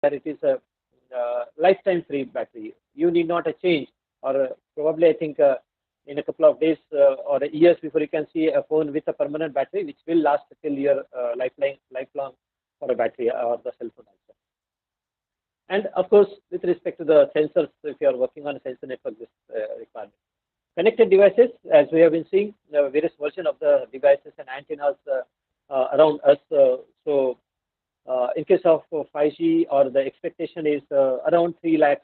where it is a lifetime free battery. You need not a change, or probably I think in a couple of days or years before you can see a phone with a permanent battery which will last till your lifelong for a battery or the cell phone also. And of course, with respect to the sensors, if you are working on a sensor network, this requirement. Connected devices, as we have been seeing, various versions of the devices and antennas around us. In case of 5G, or the expectation is around 3 lakhs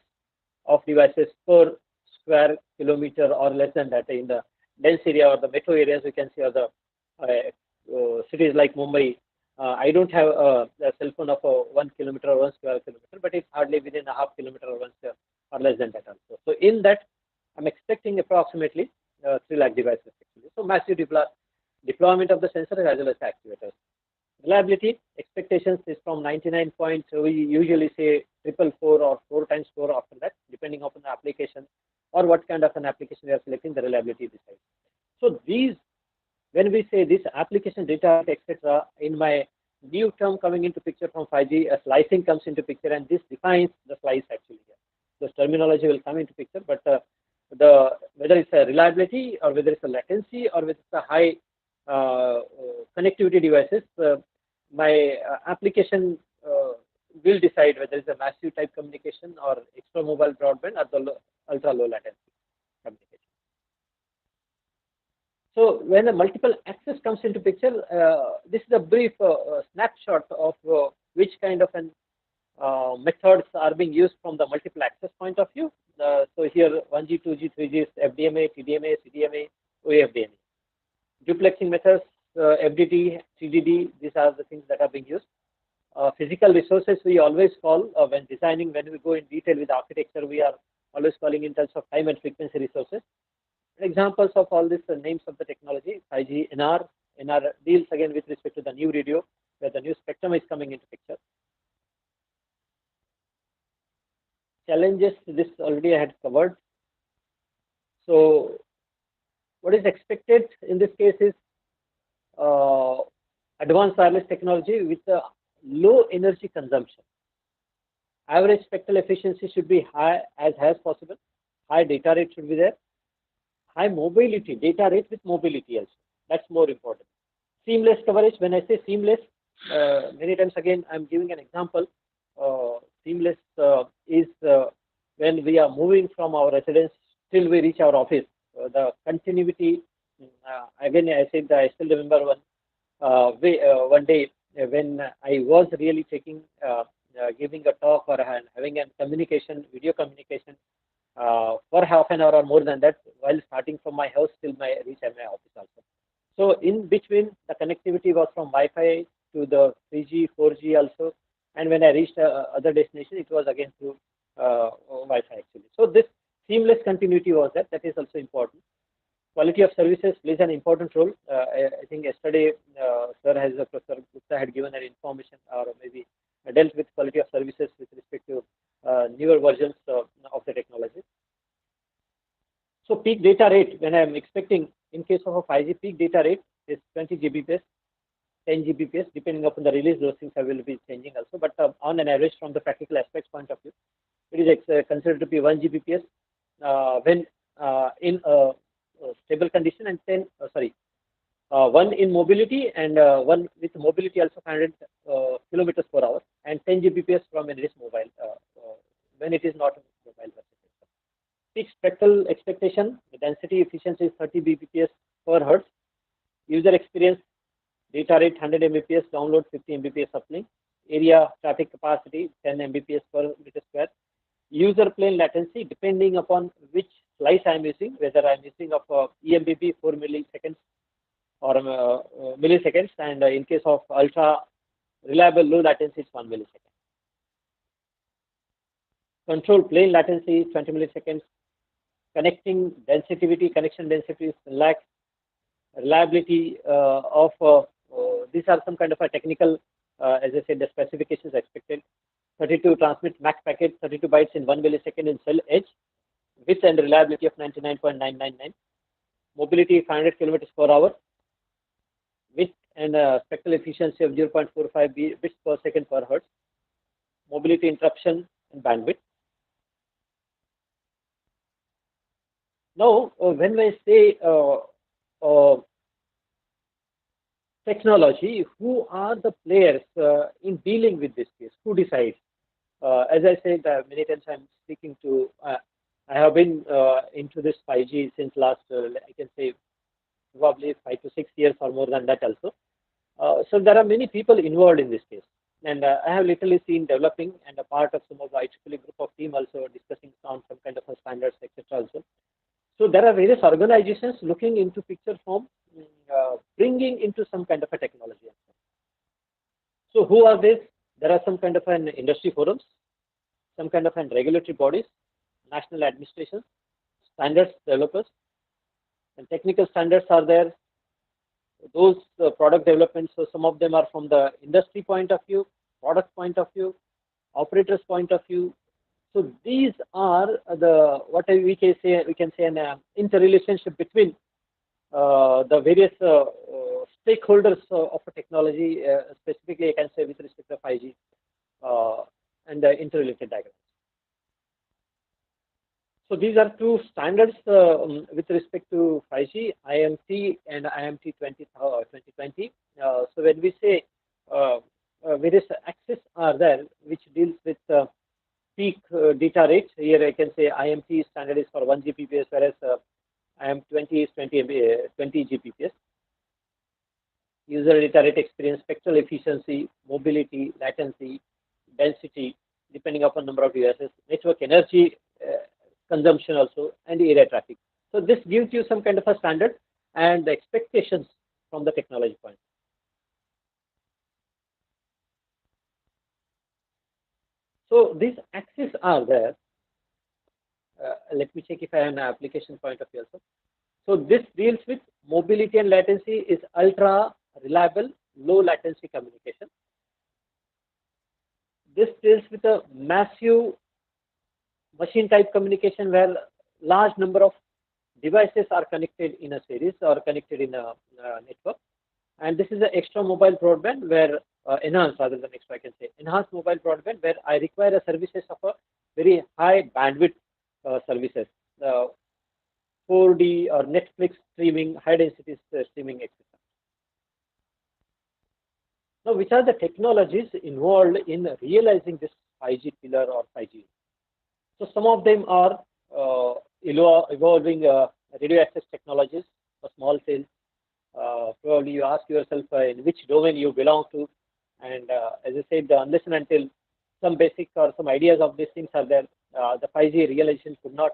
of devices per square kilometer or less than that in the dense area or the metro areas. We can see other cities like Mumbai. I don't have a cell phone of 1 kilometer or 1 square kilometer, but it's hardly within a half kilometer or 1 square or less than that also. So in that, I'm expecting approximately 3 lakh devices actually. So massive deployment of the sensor as well as the actuators. Reliability expectations is from 99 points. So we usually say 444 or 4 times 4 after that, depending upon the application or what kind of an application we are selecting, the reliability decides. So these, when we say this application data, etc., in my new term coming into picture from 5G, a slicing comes into picture, and this defines the slice actually. This terminology will come into picture, but whether it's a reliability or whether it's a latency or whether it's a high connectivity devices, my application will decide whether it's a massive type communication or extra mobile broadband or the ultra low latency communication. So when a multiple access comes into picture, this is a brief snapshot of which kind of an methods are being used from the multiple access point of view. So here 1G, 2G, 3G is FDMA, TDMA, CDMA, OFDMA. Duplexing methods, FDT, TDD, these are the things that are being used. Physical resources we always call when designing, when we go in detail with architecture, we are always calling in terms of time and frequency resources. Examples of all these names of the technology: 5G, NR. NR deals again with respect to the new radio, where the new spectrum is coming into picture. Challenges, this already I had covered. So what is expected in this case is advanced wireless technology with a low energy consumption. Average spectral efficiency should be high as possible. High data rate should be there. High mobility, data rate with mobility also. That's more important. Seamless coverage. When I say seamless, many times again I'm giving an example. Seamless is when we are moving from our residence till we reach our office. The continuity. Again, I said that I still remember one day when I was really taking giving a talk or having a communication, video communication for half an hour or more than that, while starting from my house till my reach at my office also. So in between, the connectivity was from Wi-Fi to the 3G, 4G also, and when I reached other destination, it was again through Wi-Fi actually. So this seamless continuity was that. That is also important. Quality of services plays an important role. I think yesterday, Professor Gupta had given an information or maybe dealt with quality of services with respect to newer versions of the technology. So peak data rate, when I am expecting, in case of a 5G, peak data rate is 20 Gbps, 10 Gbps, depending upon the release, those things will be changing also. But on an average, from the practical aspects point of view, it is considered to be 1 Gbps when in stable condition, and 1 in mobility, and 1 with mobility also 500 kilometers per hour, and 10 Gbps from when it is mobile, when it is not mobile. Peak spectral expectation, the density efficiency is 30 Mbps per hertz. User experience, data rate 100 Mbps, download 50 Mbps uplink. Area traffic capacity 10 Mbps per meter square. User plane latency, depending upon which slice I am using, whether I am using of EMBB 4 milliseconds or milliseconds, and in case of ultra reliable low latency, it's 1 millisecond. Control plane latency 20 milliseconds. Connection density is lakhs. Reliability of these are some kind of a technical, as I said, the specifications expected. 32 transmit max packet, 32 bytes in 1 millisecond in cell edge, width and reliability of 99.999. Mobility 500 kilometers per hour, width and spectral efficiency of 0.45 bits per second per hertz. mobility interruption, and bandwidth. Now, when I say uh, technology, who are the players in dealing with this case? Who decides? As I said many times, I'm speaking to. I have been into this 5G since last, I can say, probably 5 to 6 years or more than that also. So there are many people involved in this case, and I have literally seen developing and a part of some of the IEEE group of team also discussing on some kind of a standards, etc. Also, so there are various organizations looking into picture from bringing into some kind of a technology. So who are these? There are some kind of an industry forums, some kind of an regulatory bodies, national administrations, standards developers, and technical standards are there. Those product developments, so some of them are from the industry point of view, product point of view, operators point of view. So these are the what we can say an interrelationship between the various stakeholders of a technology, specifically I can say with respect to 5G and the interrelated diagrams. So these are two standards with respect to 5G, IMT and IMT 2020. So when we say various access are there, which deals with peak data rates. Here I can say IMT standard is for 1 Gbps, whereas IM20 is 20 Gbps. User data rate experience, spectral efficiency, mobility, latency, density, depending upon number of devices, network energy consumption also, and area traffic. So this gives you some kind of a standard and the expectations from the technology point. So these axes are there. Let me check if I have an application point of view also. So this deals with mobility and latency is ultra reliable, low latency communication. This deals with a massive machine type communication where large number of devices are connected in a series or connected in a network. And this is an extra mobile broadband where enhanced rather than extra, I can say enhanced mobile broadband where I require a services of a very high bandwidth services, 4D or Netflix streaming, high density streaming, etc. Now, which are the technologies involved in realizing this 5G pillar or 5G? So some of them are evolving radio access technologies for small cells. Probably you ask yourself in which domain you belong to, and as I said, unless and until some basic or some ideas of these things are there, the 5G realization could not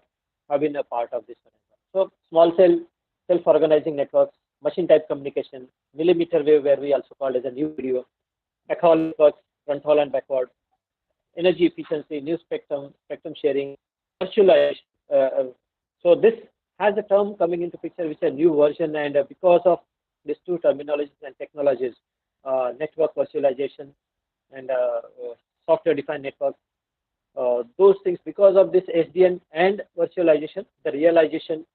have been a part of this one. So small cell, self-organizing networks, machine type communication, millimeter wave, where we also call as a new video, backhaul networks, front haul and backward, energy efficiency, new spectrum, spectrum sharing, virtualization. So this has a term coming into picture which is a new version, and because of these two terminologies and technologies, network virtualization and software defined network, those things, because of this SDN and virtualization, the realization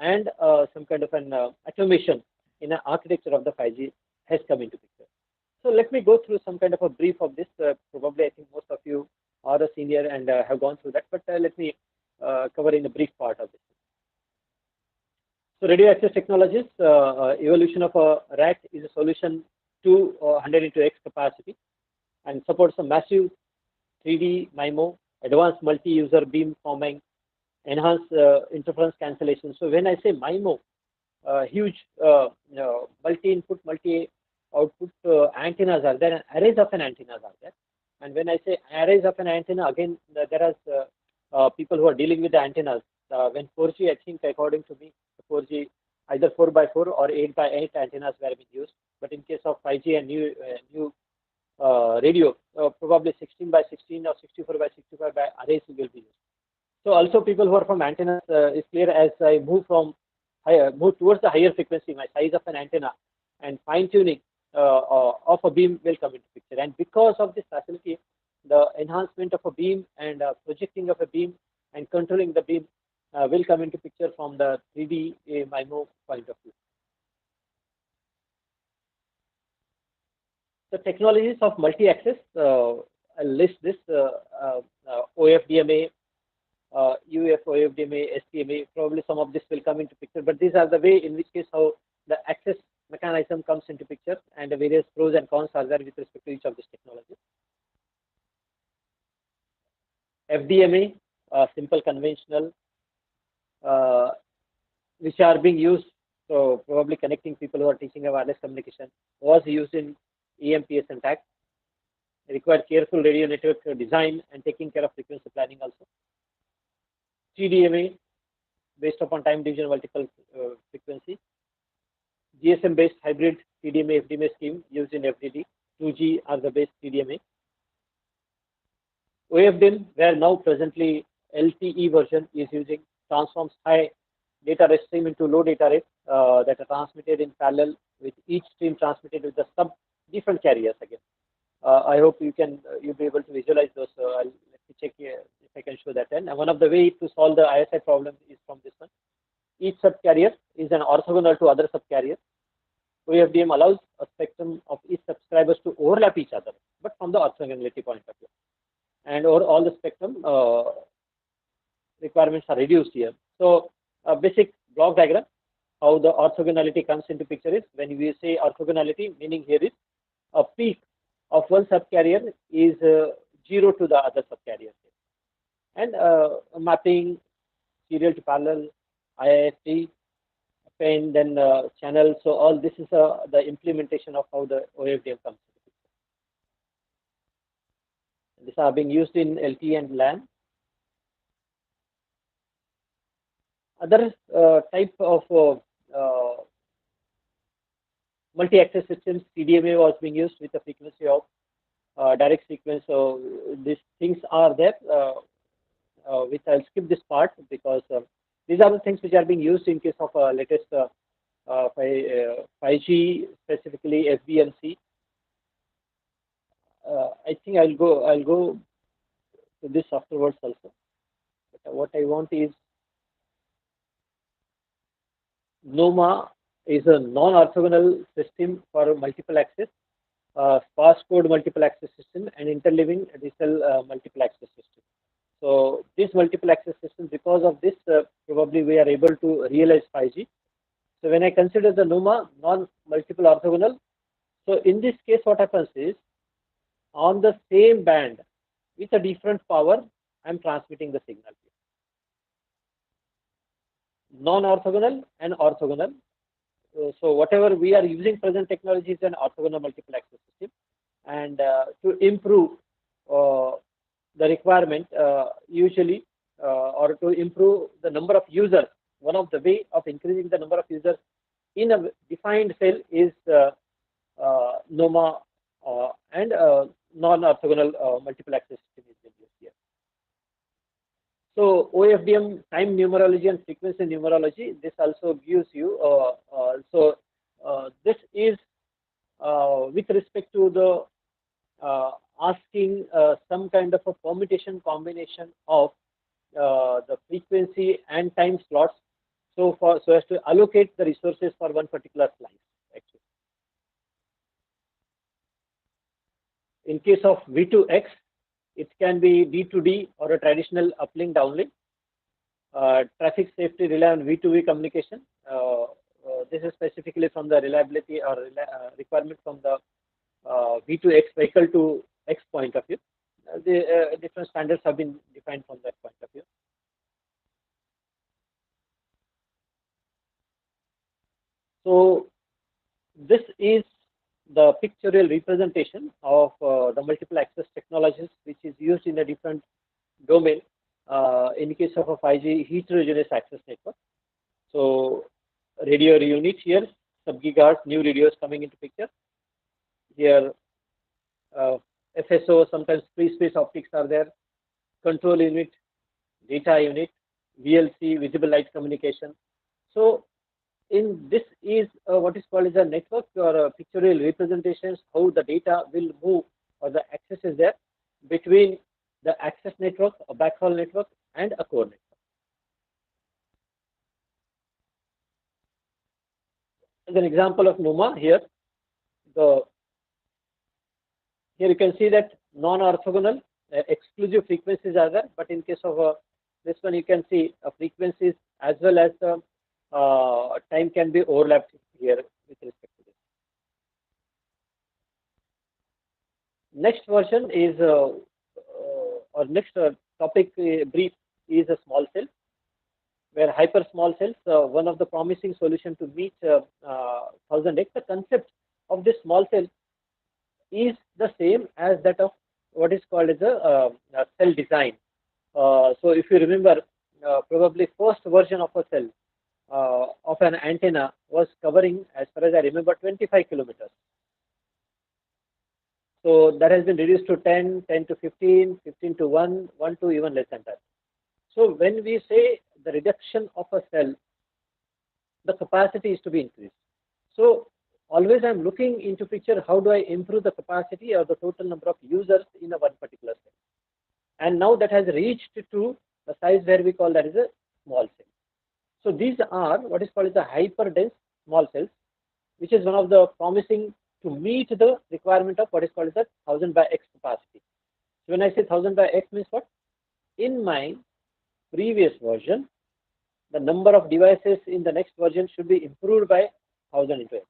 and some kind of an automation in an architecture of the 5G has come into picture. So let me go through some kind of a brief of this. Probably I think most of you are a senior and have gone through that, but let me cover in a brief part of this. So radio access technologies, evolution of a RAC is a solution to 100 into X capacity and supports a massive 3D MIMO, advanced multi-user beam forming, enhanced interference cancellation. So when I say MIMO, huge multi-input, multi-output antennas are there, and arrays of an antennas are there. And when I say arrays of an antenna, again, there are people who are dealing with the antennas. When 4G, I think according to me, 4G, either 4x4 or 8x8 antennas were being used. But in case of 5G and new radio, probably 16x16 or 64x65 arrays will be used. So also people who are from antennas, is clear as I move towards the higher frequency, my size of an antenna and fine tuning of a beam will come into picture. And because of this facility, the enhancement of a beam and projecting of a beam and controlling the beam will come into picture from the 3D MIMO point of view. The technologies of multi-access, I'll list this OFDMA, UFOFDMA, STMA. Probably some of this will come into picture, but these are the way in which case how the access mechanism comes into picture, and the various pros and cons are there with respect to each of these technologies. FDMA, simple conventional, which are being used, so probably connecting people who are teaching a wireless communication, was used in EMPS and TAC. Required careful radio network design and taking care of frequency planning also. TDMA, based upon time division multiple frequency. GSM based hybrid TDMA FDMA scheme used in FDD. 2G are the base TDMA. OFDM, where now presently LTE version is using, transforms high data rate stream into low data rate that are transmitted in parallel, with each stream transmitted with the sub different carriers again. I hope you'll be able to visualize those. Let me check here if I can show that. And one of the way to solve the ISI problem is from this one. Each subcarrier is an orthogonal to other subcarrier. OFDM allows a spectrum of each subscribers to overlap each other, but from the orthogonality point of view. And over all the spectrum requirements are reduced here. So a basic block diagram, how the orthogonality comes into picture is, when we say orthogonality, meaning here is a peak of one subcarrier is 0 to the other subcarrier. And mapping, serial to parallel, IIST, pen, then channel. So all this is the implementation of how the OFDM comes into picture. These are being used in LTE and LAN. Other type of multi-access systems, CDMA was being used with the frequency of direct sequence. So these things are there, which I'll skip this part because these are the things which are being used in case of latest 5G, specifically FBNC. I think I'll go to this afterwards also. But what I want is NOMA is a non-orthogonal system for multiple access, sparse code multiple access system, and interleaving digital multiple access system. So this multiple access system, because of this, probably we are able to realize 5G. So when I consider the NOMA non-multiple orthogonal, so in this case, what happens is on the same band with a different power, I'm transmitting the signal. Non-orthogonal and orthogonal. So whatever we are using present technology is an orthogonal multiple access system, and to improve the requirement usually or to improve the number of users, one of the way of increasing the number of users in a defined cell is NOMA and non-orthogonal multiple access system is used here. So OFDM time numerology and frequency numerology, this also gives you, this is with respect to the asking some kind of a permutation combination of the frequency and time slots, so as to allocate the resources for one particular slice. Actually, in case of V2X, it can be D2D or a traditional uplink downlink. Traffic safety rely on V2V communication. This is specifically from the reliability or requirement from the V2X vehicle to X point of view. The different standards have been defined from that point of view. So this is the pictorial representation of the multiple access technologies which is used in a different domain. In case of a 5G heterogeneous access network. So radio unit here, sub-gigahertz, new radios coming into picture. Here FSO, sometimes free space optics are there, control unit, data unit, VLC, visible light communication. So in this is what is called as a network or pictorial representations, how the data will move or the access is there between the access network, a backhaul network, and a core network. As an example of NOMA here, here you can see that non-orthogonal, exclusive frequencies are there, but in case of this one, you can see frequencies as well as the time can be overlapped here with respect to this. Next version is, or next topic brief is a small cell, where hyper small cells, one of the promising solution to meet 1000x. The concept of this small cell is the same as that of what is called as a cell design. So if you remember, probably first version of a cell of an antenna was covering, as far as I remember, 25 kilometers. So that has been reduced to 10, 10 to 15, 15 to 1, 1 to even less than that. So when we say the reduction of a cell, the capacity is to be increased. So always I'm looking into picture, how do I improve the capacity or the total number of users in a one particular cell. And now that has reached to the size where we call that is a small cell. So these are what is called as the hyper dense small cells, which is one of the promising to meet the requirement of what is called as the 1000 by x capacity. So when I say 1000 by x means what? In my previous version, the number of devices in the next version should be improved by 1000 into x.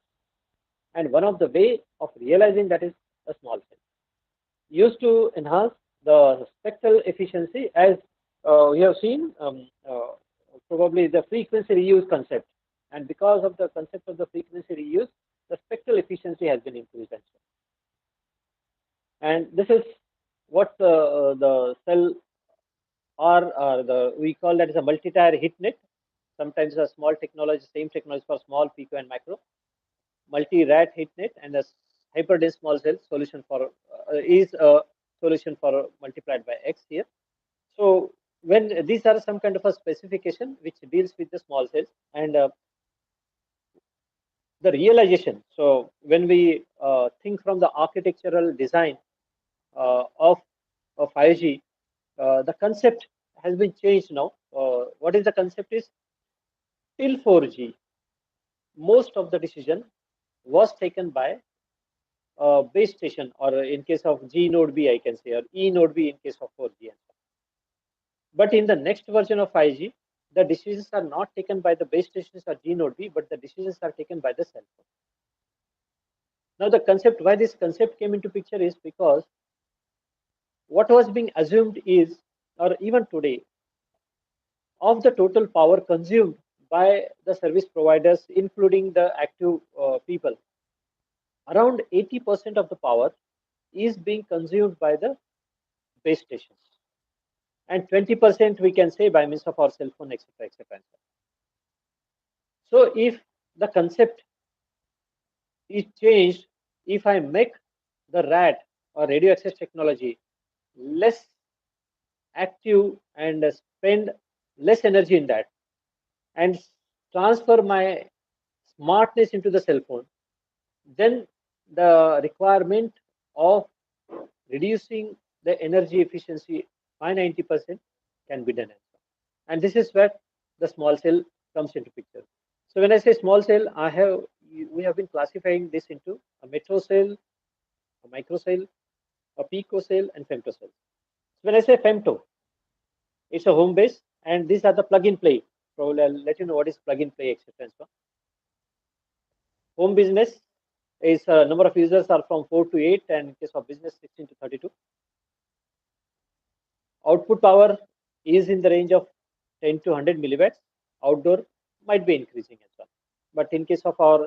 And one of the way of realizing that is a small cell, used to enhance the spectral efficiency, as we have seen probably the frequency reuse concept. And because of the concept of the frequency reuse, the spectral efficiency has been increased. And this is what the cell or we call that as a multi-tier heat net. Sometimes a small technology, same technology for small pico and macro, multi-rat heat net, and a hyperdense small cell solution for is a solution for multiplied by x here. So when these are some kind of a specification which deals with the small cells and the realization. So when we think from the architectural design of 5G, the concept has been changed now. What is the concept is, till 4G, most of the decision was taken by base station, or in case of G node B, I can say, or E node B in case of 4G. But in the next version of 5G, the decisions are not taken by the base stations or G node B, but the decisions are taken by the cell phone. Now the concept, why this concept came into picture is because what was being assumed is, or even today, of the total power consumed by the service providers, including the active people, around 80% of the power is being consumed by the base stations, and 20% we can say by means of our cell phone, etc., etc. So if the concept is changed, if I make the RAT or radio access technology less active and spend less energy in that, and transfer my smartness into the cell phone, then the requirement of reducing the energy efficiency by 90% can be done. And this is where the small cell comes into picture. So when I say small cell, we have been classifying this into a metro cell, a micro cell, a pico cell, and femto cell. So when I say femto, it's a home base, and these are the plug-in play. Probably I'll let you know what is plug-in play, etc. Home business is number of users are from 4 to 8, and in case of business 16 to 32. Output power is in the range of 10 to 100 milliwatts. Outdoor might be increasing as well. But in case of our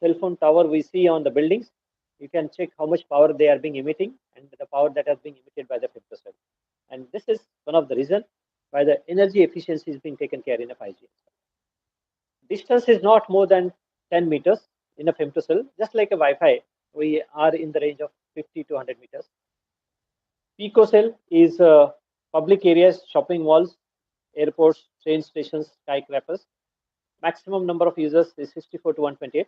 cell phone tower, we see on the buildings, you can check how much power they are being emitting and the power that has been emitted by the femto cell. And this is one of the reasons why the energy efficiency is being taken care in a 5G. Distance is not more than 10 meters in a femtocell. Just like a Wi-Fi, we are in the range of 50 to 100 meters. Picocell is public areas, shopping malls, airports, train stations, skyscrapers. Maximum number of users is 64 to 128.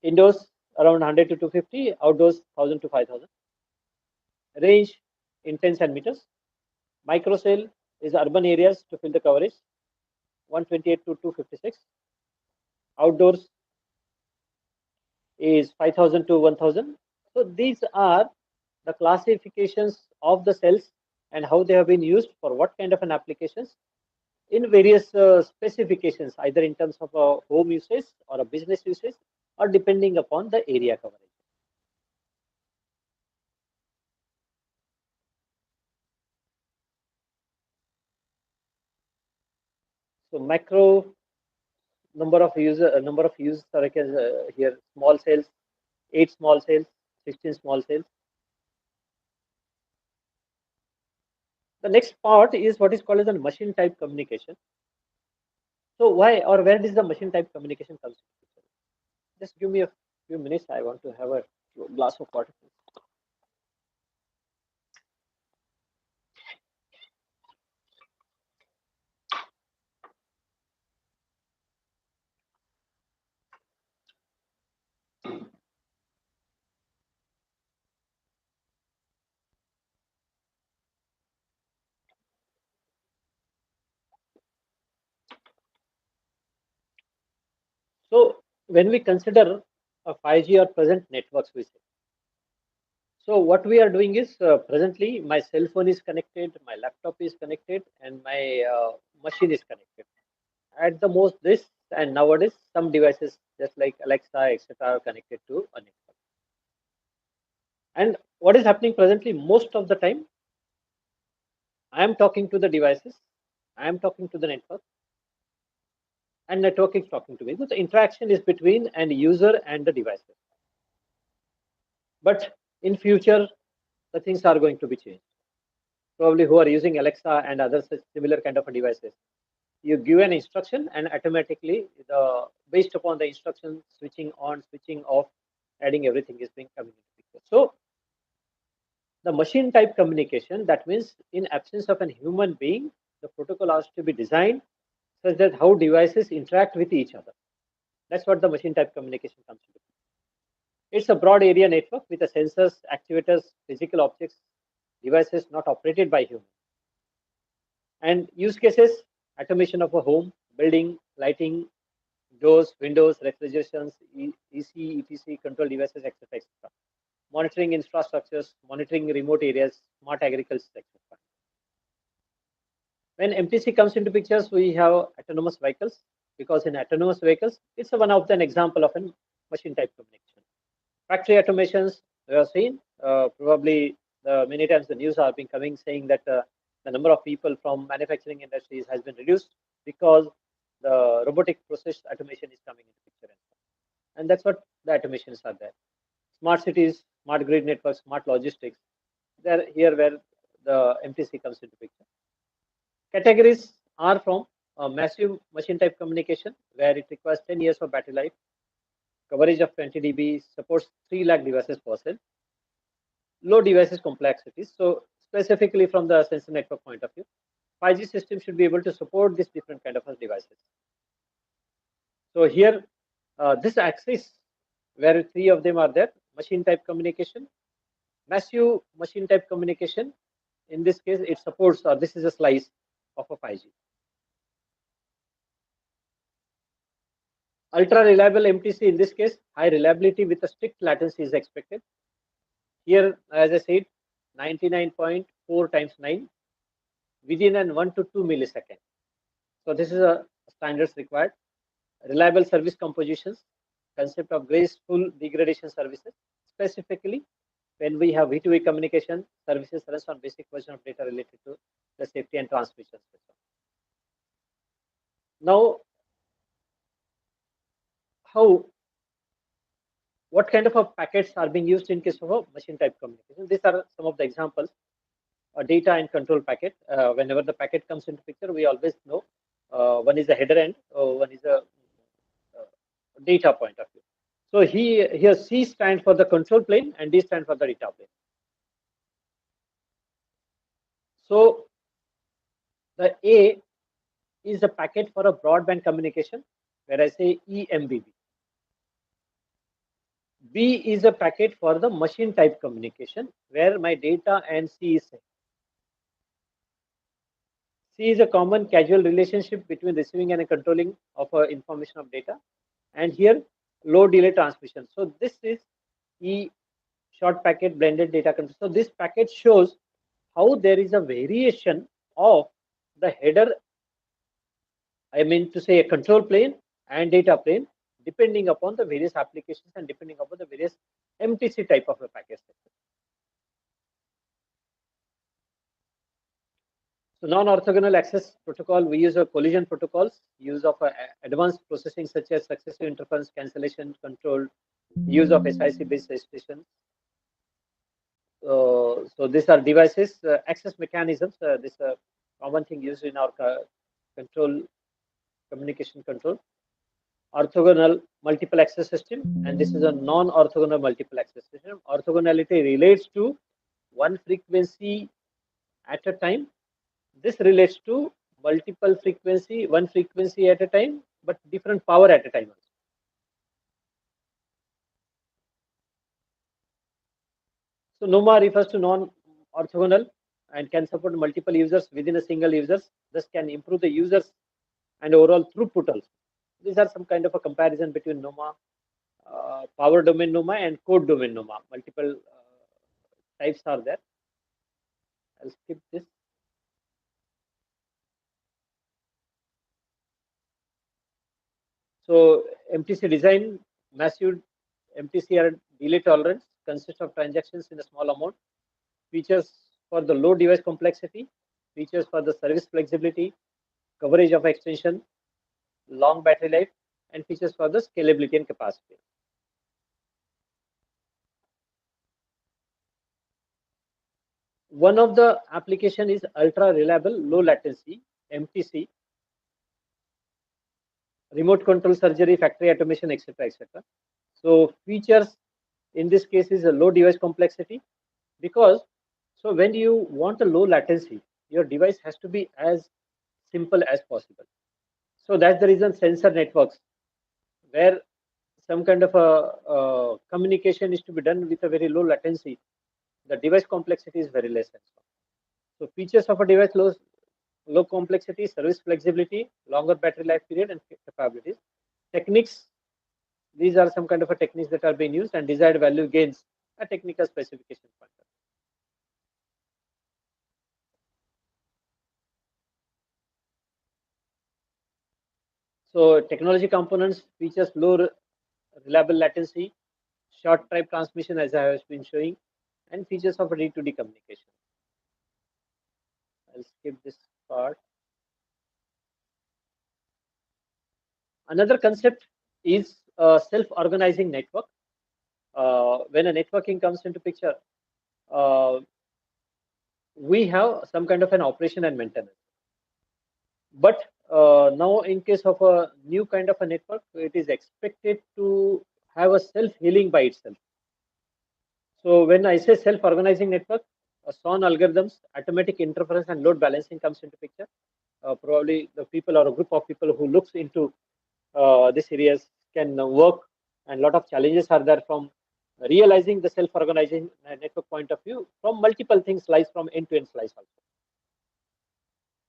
Indoors around 100 to 250, outdoors 1000 to 5000. Range in tens and meters. Microcell is urban areas to fill the coverage, 128 to 256. Outdoors is 5000 to 1000. So these are the classifications of the cells and how they have been used for what kind of an applications in various specifications, either in terms of a home usage or a business usage, or depending upon the area coverage. So macro number of users are here, small cells, 8 small cells, 16 small cells. The next part is what is called as a machine type communication. So why or where does the machine type communication comes from? Just give me a few minutes. I want to have a glass of water. So when we consider a 5G or present networks, we say. So what we are doing is presently my cell phone is connected, my laptop is connected, and my machine is connected. At the most, this and nowadays some devices just like Alexa, etc., are connected to a network. And what is happening presently, most of the time, I am talking to the devices, I am talking to the network, and network is talking to me. So the interaction is between an user and the devices. But in future, the things are going to be changed. Probably who are using Alexa and other such similar kind of devices, you give an instruction and automatically the based upon the instruction switching on, switching off, adding everything is being communicated. So the machine type communication, that means in absence of a human being, the protocol has to be designed such that how devices interact with each other. That's what the machine type communication comes to. It's a broad area network with the sensors, actuators, physical objects, devices not operated by humans. And use cases, automation of a home, building, lighting, doors, windows, refrigerations, EC, ETC, control devices, etc., etc. Monitoring infrastructures, monitoring remote areas, smart agriculture, etc. When MTC comes into pictures, we have autonomous vehicles, because in autonomous vehicles, it's one of an example of a machine type communication. Factory automations, we have seen, probably many times the news are been coming saying that the number of people from manufacturing industries has been reduced because the robotic process automation is coming into picture. And that's what the automations are there. Smart cities, smart grid networks, smart logistics, they're here where the MTC comes into picture. Categories are from massive machine type communication, where it requires 10 years of battery life, coverage of 20 dB, supports 3 lakh devices per cell, low devices complexities. So specifically from the sensor network point of view, 5G system should be able to support this different kind of devices. So here, this axis, where 3 of them are there, machine type communication, massive machine type communication. In this case, it supports, or this is a slice of a 5G. Ultra reliable MTC, in this case, high reliability with a strict latency is expected. Here, as I said, 99.4 times 9 within an 1 to 2 milliseconds. So this is a standards required. Reliable service compositions, concept of graceful degradation services. Specifically, when we have V2V communication, services runs on basic version of data related to the safety and transmission system. Now, what kind of packets are being used in case of a machine type communication? These are some of the examples. A data and control packet. Whenever the packet comes into picture, we always know one is a header end, one is a data point of view. So here C stands for the control plane and D stands for the data plane. So the A is a packet for a broadband communication, where I say EMBB. B is a packet for the machine type communication, where my data and C is same. C is a common casual relationship between receiving and controlling of information of data. And here, low delay transmission. So this is E short packet blended data control. So this packet shows how there is a variation of the header, I mean to say a control plane and data plane, depending upon the various applications and depending upon the various MTC type of a packet. So non-orthogonal access protocol, we use a collision protocols, use of advanced processing such as successive interference cancellation control, use of SIC-based registration. So these are devices, access mechanisms. This is a common thing used in our control, communication control. Orthogonal multiple access system, and this is a non-orthogonal multiple access system. Orthogonality relates to one frequency at a time. This relates to multiple frequency, one frequency at a time, but different power at a time. So NOMA refers to non-orthogonal and can support multiple users within a single users. This can improve the users and overall throughput also. These are some kind of a comparison between NOMA, power domain NOMA and code domain NOMA. Multiple types are there. I'll skip this. So MTC design, massive MTC are delay tolerance, consists of transactions in a small amount, features for the low device complexity, features for the service flexibility, coverage of extension, long battery life, and features for the scalability and capacity. One of the application is ultra reliable low latency, MTC, remote control surgery, factory automation, etc., etc. So features in this case is a low device complexity, because so when you want a low latency, your device has to be as simple as possible. So that's the reason sensor networks, where some kind of a communication is to be done with a very low latency, the device complexity is very less. So features of a device, low complexity, service flexibility, longer battery life period, and capabilities. Techniques, these are some kind of a techniques that are being used, and desired value gains a technical specification point. So technology components, features low reliable latency, short type transmission as I have been showing, and features of a D2D communication. I'll skip this part. Another concept is a self-organizing network. When a networking comes into picture, we have some kind of an operation and maintenance. But now in case of a new kind of a network, it is expected to have a self-healing by itself. So when I say self-organizing network, SON algorithms, automatic interference and load balancing comes into picture. Probably the people or a group of people who looks into these areas can work, and a lot of challenges are there from realizing the self-organizing network point of view from multiple things, slice from end-to-end slice also.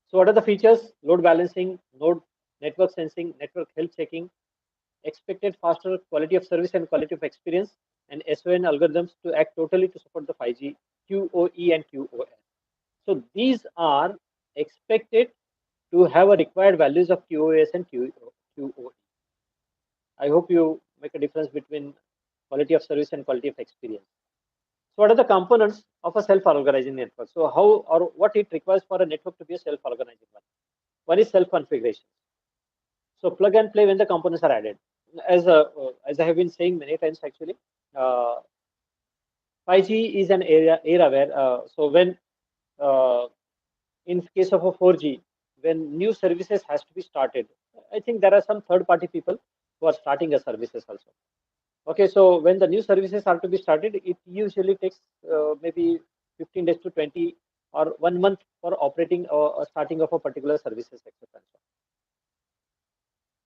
So what are the features? Load balancing, node network sensing, network health checking, expected faster quality of service and quality of experience, and SON algorithms to act totally to support the 5G QoE and QoS. So these are expected to have a required values of QoS and QoE. I hope you make a difference between quality of service and quality of experience. So what are the components of a self-organizing network? So how or what it requires for a network to be a self-organizing one? One is self-configuration. So plug and play when the components are added. As I have been saying many times actually, 5G is an era where so when in case of a 4G, when new services has to be started, I think there are some third-party people who are starting a services also. Okay, so when the new services are to be started, it usually takes maybe 15 days to 20 or 1 month for operating or starting of a particular services, etc.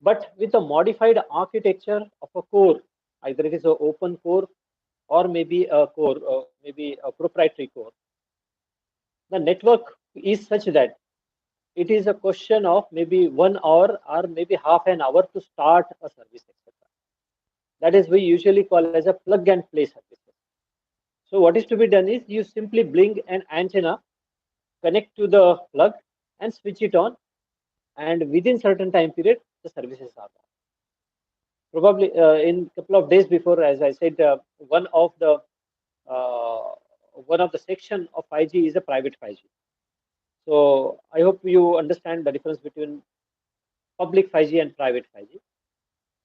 But with a modified architecture of a core, either it is an open core or maybe a core, maybe a proprietary core, the network is such that it is a question of maybe 1 hour or maybe half an hour to start a service, etc. That is we usually call as a plug and play services. So what is to be done is you simply bring an antenna, connect to the plug and switch it on, and within certain time period the services are there. Probably in couple of days before, as I said, uh, one of the section of 5G is a private 5G. So I hope you understand the difference between public 5G and private 5G.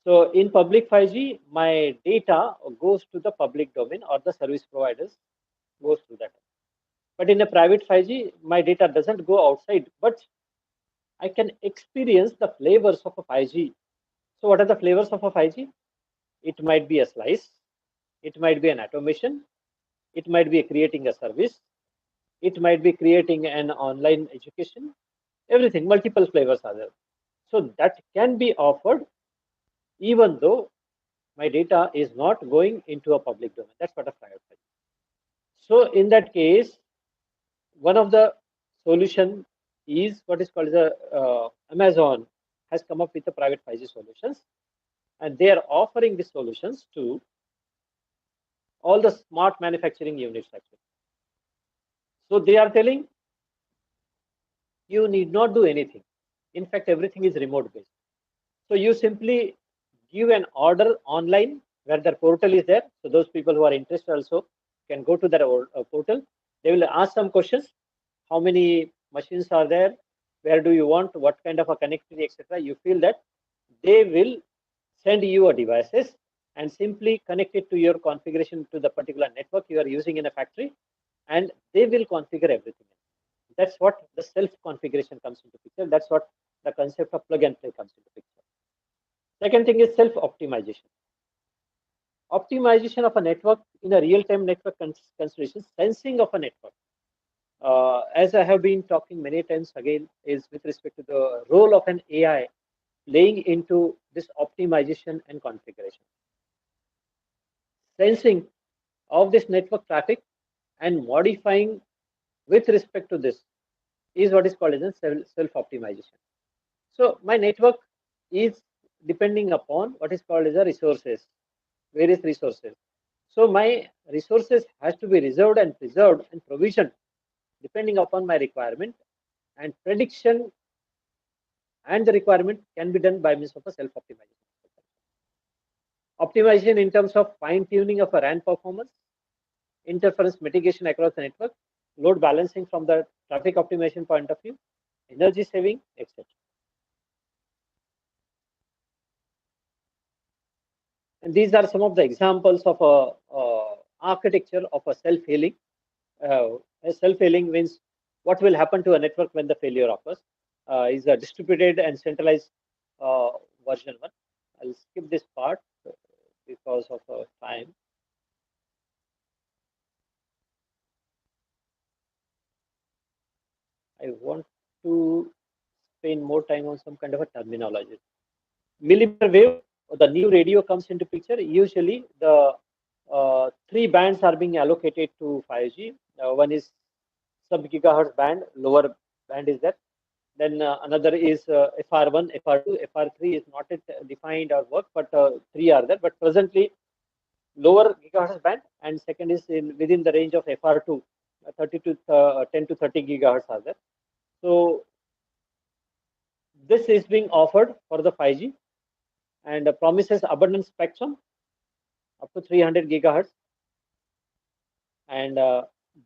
So in public 5G, my data goes to the public domain or the service providers goes to that. But in a private 5G, my data doesn't go outside, but I can experience the flavors of a 5G. So what are the flavors of a 5G? It might be a slice, it might be an automation, it might be creating a service, it might be creating an online education, everything, multiple flavors are there. So that can be offered even though my data is not going into a public domain. That's what a private 5G. So in that case, one of the solution is what is called as a Amazon has come up with the private 5G solutions, and they are offering these solutions to all the smart manufacturing units actually. So they are telling you need not do anything. In fact, everything is remote based. So you simply give an order online where their portal is there. So those people who are interested also can go to their portal. They will ask some questions. How many machines are there? Where do you want? What kind of a connectivity, etc. You feel that they will send you a devices and simply connect it to your configuration to the particular network you are using in a factory, and they will configure everything. That's what the self configuration comes into picture. That's what the concept of plug and play comes into picture. Second thing is self optimization. Optimization of a network in a real time network consideration, sensing of a network. As I have been talking many times again, is with respect to the role of an AI playing into this optimization and configuration. Sensing of this network traffic and modifying with respect to this is what is called as self-optimization. So my network is depending upon what is called as a resources, various resources. So my resources has to be reserved and preserved and provisioned depending upon my requirement, and prediction and the requirement can be done by means of a self-optimization. Optimization in terms of fine-tuning of a RAN performance, interference mitigation across the network, load balancing from the traffic optimization point of view, energy saving, etc. And these are some of the examples of a architecture of a self-healing. Self-healing means what will happen to a network when the failure occurs. Is a distributed and centralized version one. I'll skip this part because of time. I want to spend more time on some kind of a terminology. Millimeter wave, the new radio comes into picture. Usually, the three bands are being allocated to 5G. One is sub gigahertz band, lower band is there. Then another is FR1, FR2, FR3 is not yet defined or work, but three are there. But presently, lower gigahertz band, and second is within the range of FR2, 30 to 10 to 30 gigahertz are there. So this is being offered for the 5G and promises abundant spectrum up to 300 gigahertz. And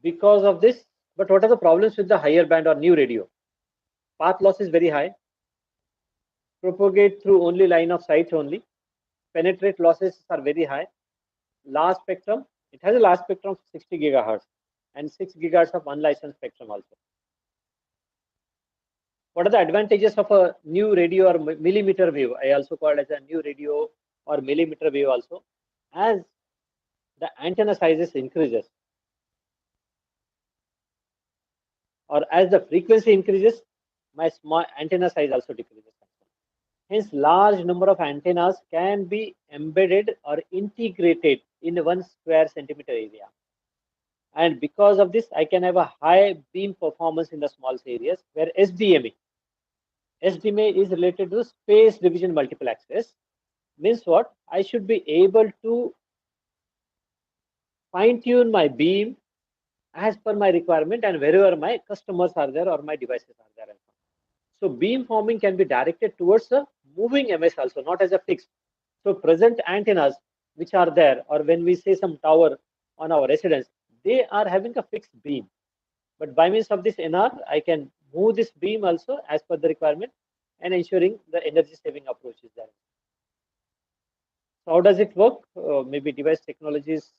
because of this, but what are the problems with the higher band or new radio? Path loss is very high, propagate through only line of sight only, penetrate losses are very high, large spectrum, it has a large spectrum of 60 gigahertz and 6 gigahertz of unlicensed spectrum also. What are the advantages of a new radio or millimeter wave? I also call it as a new radio or millimeter wave also. As the antenna sizes increases, or as the frequency increases, my small antenna size also decreases. Hence, large number of antennas can be embedded or integrated in 1 square centimeter area. And because of this, I can have a high beam performance in the small areas where SDMA is related to space division multiple access. Means what? I should be able to fine tune my beam as per my requirement and wherever my customers are there or my devices are there. So beam forming can be directed towards a moving MS also, not as a fixed. So present antennas which are there, or when we say some tower on our residence, they are having a fixed beam. But by means of this NR, I can move this beam also as per the requirement and ensuring the energy saving approach is there. So how does it work? Maybe device technologies,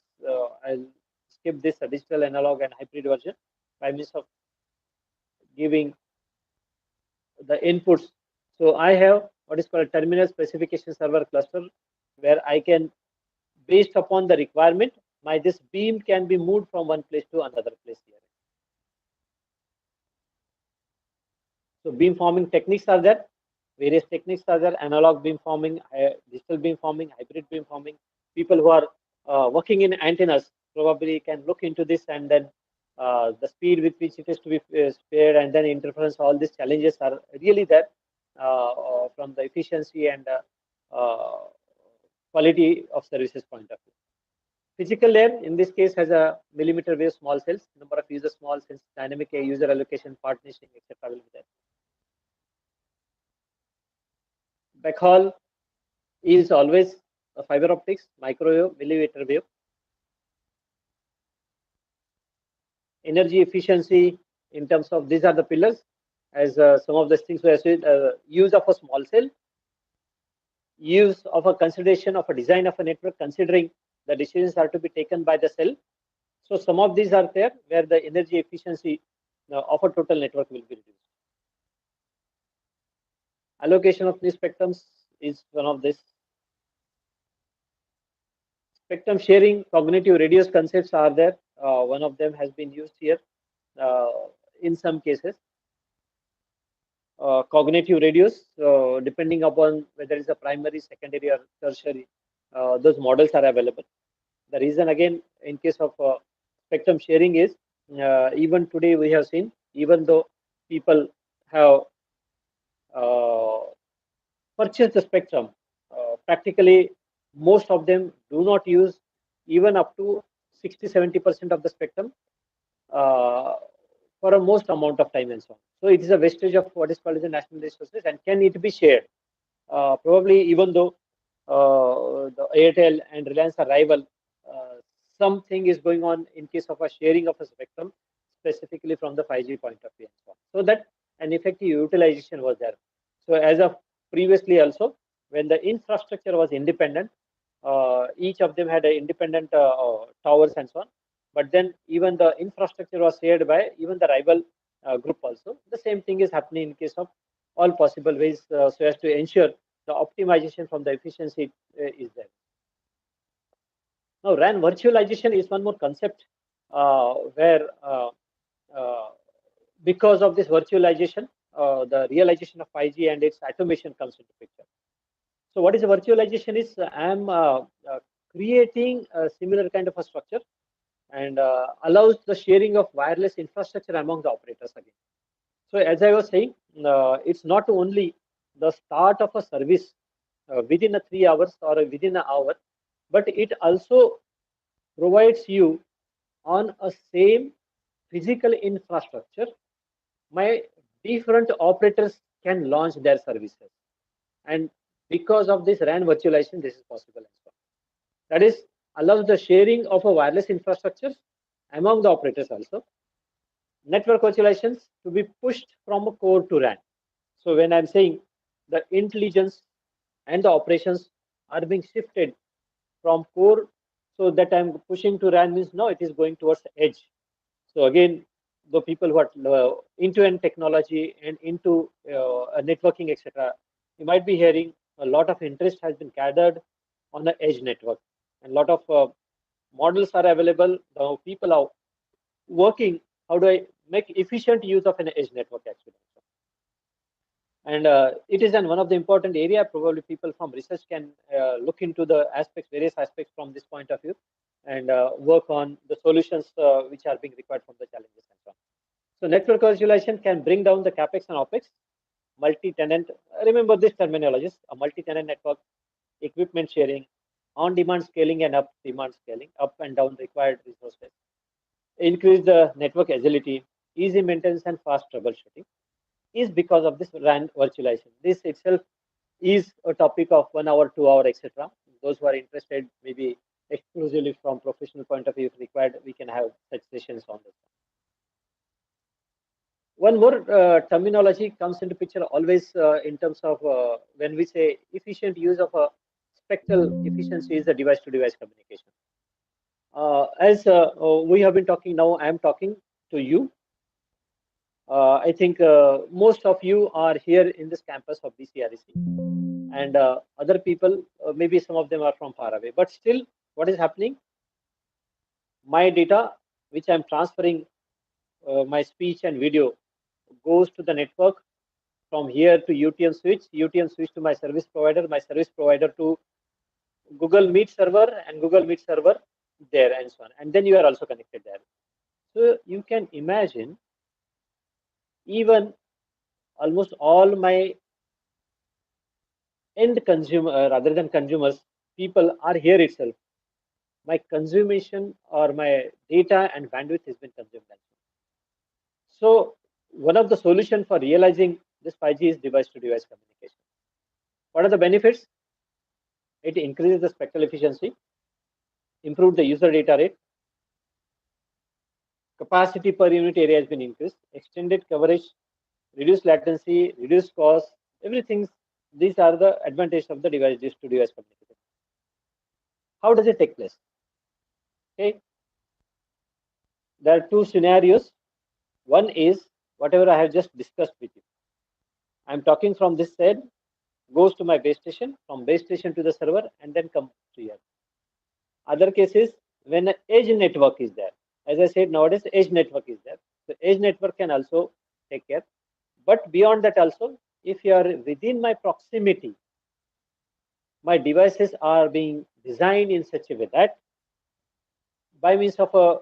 I'll skip this digital analog and hybrid version by means of giving the inputs. So I have what is called a terminal specification server cluster where I can, based upon the requirement, this beam can be moved from one place to another place here. So beam forming techniques are there. Various techniques are there: analog beam forming, digital beam forming, hybrid beam forming. People who are working in antennas probably can look into this, and then the speed with which it is to be spared, and then interference. All these challenges are really there from the efficiency and quality of services point of view. Physical layer in this case has a millimeter wave small cells, number of users small cells, dynamic user allocation, partitioning, etc. will be there. Backhaul is always a fiber optics, microwave, millimeter wave. Energy efficiency in terms of these are the pillars, as some of the things we have said, use of a small cell, use of a consideration of a design of a network, considering the decisions are to be taken by the cell. So some of these are there where the energy efficiency of a total network will be reduced. Allocation of new spectrums is one of this. Spectrum sharing, cognitive radius concepts are there. One of them has been used here in some cases. Cognitive radius, depending upon whether it's a primary, secondary, or tertiary, those models are available. The reason again, in case of spectrum sharing is, even today we have seen, even though people have purchased the spectrum, practically most of them do not use even up to 60-70% of the spectrum for a most amount of time and so on. So it is a wastage of what is called as the national resources, and can it be shared? Probably even though the Airtel and Reliance are rival, something is going on in case of a sharing of a spectrum, specifically from the 5G point of view. So that an effective utilization was there. So as of previously also, when the infrastructure was independent, each of them had an independent towers and so on. But then even the infrastructure was shared by even the rival group also. The same thing is happening in case of all possible ways so as to ensure the optimization from the efficiency is there. Now, RAN virtualization is one more concept where because of this virtualization, the realization of 5G and its automation comes into picture. So what is a virtualization is I am creating a similar kind of a structure and allows the sharing of wireless infrastructure among the operators again. So as I was saying, it's not only the start of a service within a 3 hours or within an hour, but it also provides you on a same physical infrastructure. My different operators can launch their services, and because of this RAN virtualization, this is possible as well. That is, allows the sharing of a wireless infrastructure among the operators also. Network virtualizations to be pushed from a core to RAN. So when I'm saying the intelligence and the operations are being shifted from core, so that I'm pushing to RAN means now it is going towards the edge. So again, the people who are into end technology and into networking, etc., you might be hearing a lot of interest has been gathered on the edge network, and a lot of models are available. The people are working. How do I make efficient use of an edge network actually? And it is one of the important area. Probably people from research can look into the aspects, various aspects from this point of view, and work on the solutions which are being required from the challenges and so on. So network virtualization can bring down the capex and opex. Multi-tenant. Remember this terminologies: a multi-tenant network, equipment sharing, on-demand scaling and up-demand scaling, up and down required resources, increase the network agility, easy maintenance, and fast troubleshooting is because of this RAN virtualization. This itself is a topic of 1 hour, 2 hour, etc. Those who are interested, maybe exclusively from professional point of view, if required, we can have such sessions on this. One more terminology comes into picture always in terms of when we say efficient use of a spectral efficiency is the device-to-device communication. As we have been talking now, I am talking to you. I think most of you are here in this campus of DCREC, and other people, maybe some of them are from far away. But still, what is happening? My data, which I'm transferring, my speech and video, goes to the network from here to UTM switch to my service provider to Google Meet server, and Google Meet server there, and so on. And then you are also connected there. So you can imagine, even almost all my end consumer, rather than consumers, people are here itself. My consumption or my data and bandwidth has been consumed. So one of the solution for realizing this 5G is device-to-device communication. What are the benefits? It increases the spectral efficiency, improve the user data rate, capacity per unit area has been increased, extended coverage, reduced latency, reduced cost, everything. These are the advantages of the device-to-device communication. How does it take place? Okay, there are two scenarios. One is whatever I have just discussed with you. I'm talking from this side, goes to my base station, from base station to the server, and then comes to here. Other cases, when an edge network is there, as I said, nowadays edge network is there. So edge network can also take care. But beyond that also, if you are within my proximity, my devices are being designed in such a way that by means of a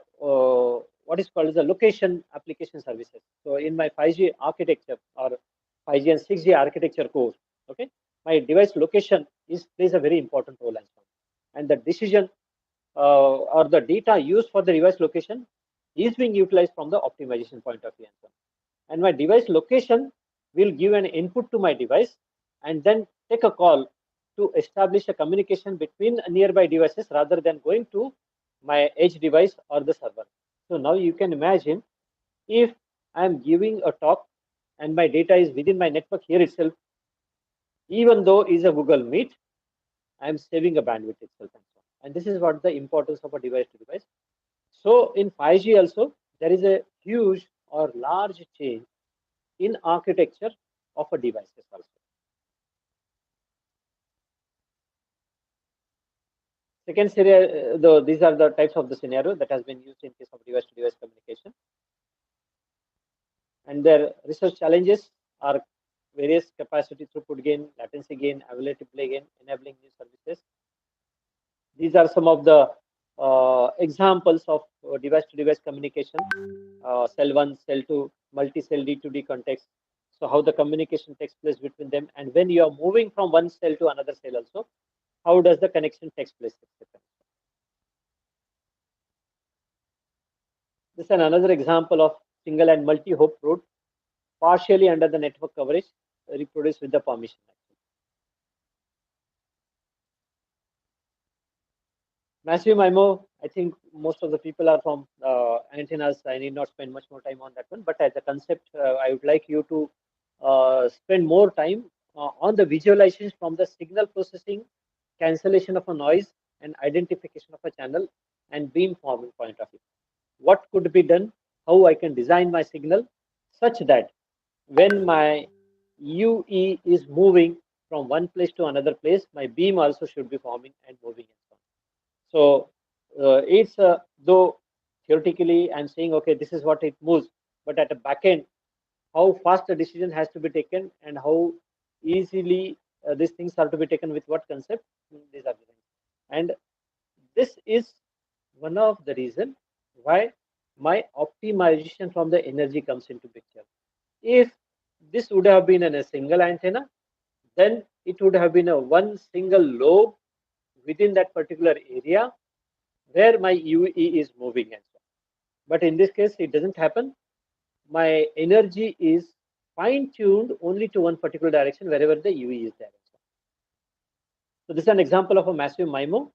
what is called as a location application services. So in my 5G architecture or 5G and 6G architecture course, okay, my device location plays a very important role as well. And the decision or the data used for the device location is being utilized from the optimization point of view. And my device location will give an input to my device and then take a call to establish a communication between nearby devices rather than going to my edge device or the server. So now you can imagine, if I am giving a talk and my data is within my network here itself, even though is a Google Meet, I am saving a bandwidth itself. And this is what the importance of a device to device. So in 5G also, there is a huge or large change in architecture of a devices also. Second scenario, these are the types of the scenario that has been used in case of device-to-device communication. And their research challenges are various capacity throughput gain, latency gain, availability gain, enabling new services. These are some of the examples of device-to-device communication, cell 1, cell 2, multi-cell D2D context. So how the communication takes place between them, and when you are moving from one cell to another cell also, how does the connection takes place, etc. This is another example of single and multi-hop route, partially under the network coverage, reproduced with the permission. Massive MIMO, I think most of the people are from antennas. I need not spend much more time on that one, but as a concept, I would like you to spend more time on the visualization from the signal processing, cancellation of a noise, and identification of a channel and beam forming point of view. What could be done, how I can design my signal such that when my UE is moving from one place to another place, my beam also should be forming and moving. So it's though theoretically I'm saying, okay, this is what it moves, but at the back end, how fast the decision has to be taken and how easily these things are to be taken with what concept, these are the things. And this is one of the reason why my optimization from the energy comes into picture. If this would have been in a single antenna, then it would have been a one single lobe within that particular area where my UE is moving and so on. But in this case, it doesn't happen. My energy is fine-tuned only to one particular direction wherever the UE is there. So this is an example of a massive MIMO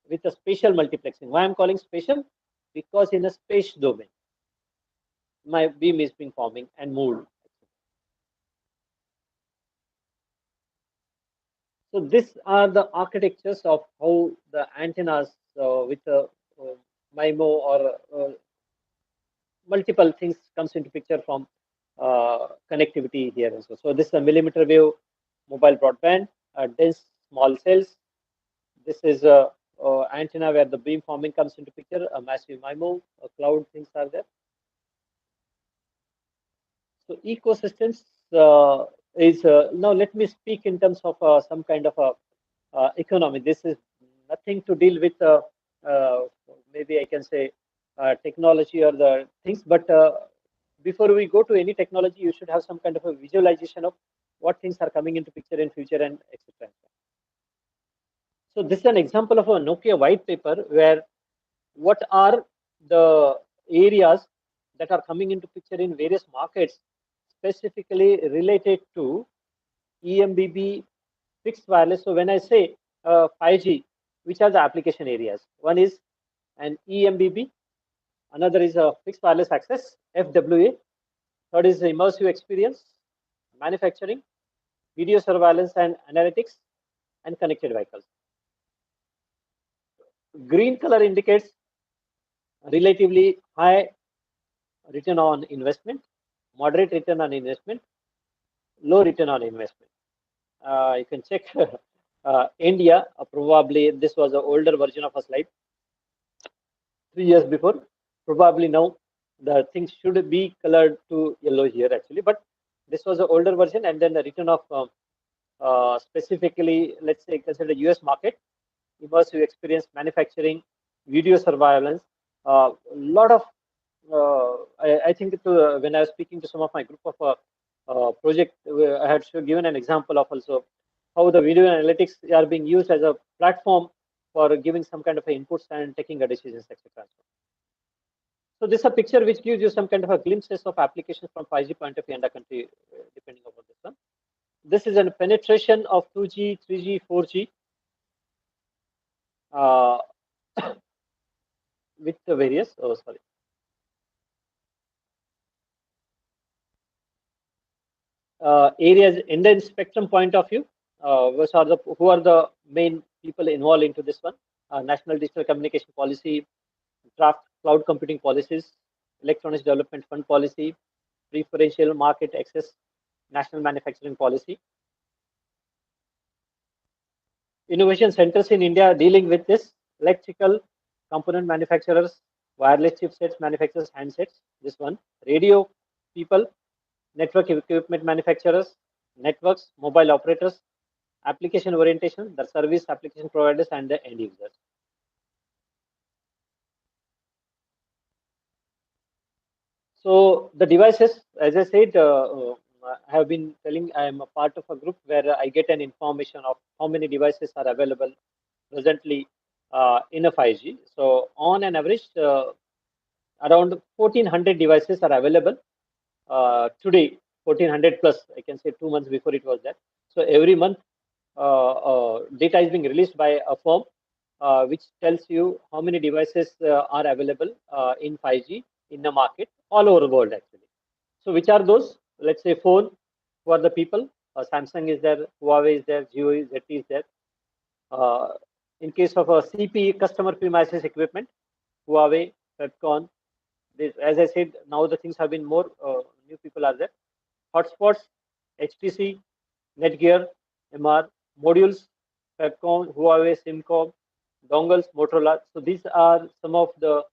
with a spatial multiplexing. Why I'm calling spatial? Because in a space domain, my beam is being forming and moved. So these are the architectures of how the antennas with a MIMO or multiple things comes into picture from connectivity here as well. So this is a millimeter wave mobile broadband, dense small cells. This is a antenna where the beam forming comes into picture, a massive MIMO, cloud things are there. So ecosystems is now let me speak in terms of some kind of a economy. This is nothing to deal with uh, maybe I can say technology or the things, but before we go to any technology, you should have some kind of a visualization of what things are coming into picture in future and etc. So this is an example of a Nokia white paper where what are the areas that are coming into picture in various markets specifically related to EMBB fixed wireless. So when I say 5G, which are the application areas? One is an EMBB, another is a fixed wireless access, FWA, third is the immersive experience, manufacturing, video surveillance and analytics, and connected vehicles. Green color indicates relatively high return on investment, moderate return on investment, low return on investment. You can check India, probably this was an older version of a slide, 3 years before. Probably now the things should be colored to yellow here actually, but this was an older version, and then the return of specifically, let's say, consider US market, immersive experience, manufacturing, video surveillance, a lot of I think when I was speaking to some of my group of project, I had given an example of also how the video analytics are being used as a platform for giving some kind of inputs and taking a decisions, etc. So this is a picture which gives you some kind of a glimpses of applications from 5G point of view and a country, depending upon this one. This is a penetration of 2G, 3G, 4G with the various, oh sorry. Areas in the spectrum point of view, who are the main people involved into this one? National Digital Communication Policy, draft cloud computing policies, electronics development fund policy, preferential market access, national manufacturing policy. Innovation centers in India dealing with this: electrical component manufacturers, wireless chipsets manufacturers, handsets. This one, radio people, network equipment manufacturers, networks, mobile operators, application orientation, the service application providers, and the end users. So the devices, as I said, I have been telling I am a part of a group where I get an information of how many devices are available presently in a 5G. So on an average, around 1400 devices are available today, 1400 plus, I can say 2 months before it was that. So every month, data is being released by a firm which tells you how many devices are available in 5G in the market all over the world actually. So which are those? Let's say phone, who are the people? Samsung is there, Huawei is there, Jio is, ZTE is there. In case of a CP, customer premises equipment, Huawei, Fabcon. This, as I said, now the things have been more, new people are there. Hotspots, HTC, Netgear, MR, modules, Fabcom, Huawei, Simcom, dongles, Motorola. So these are some of the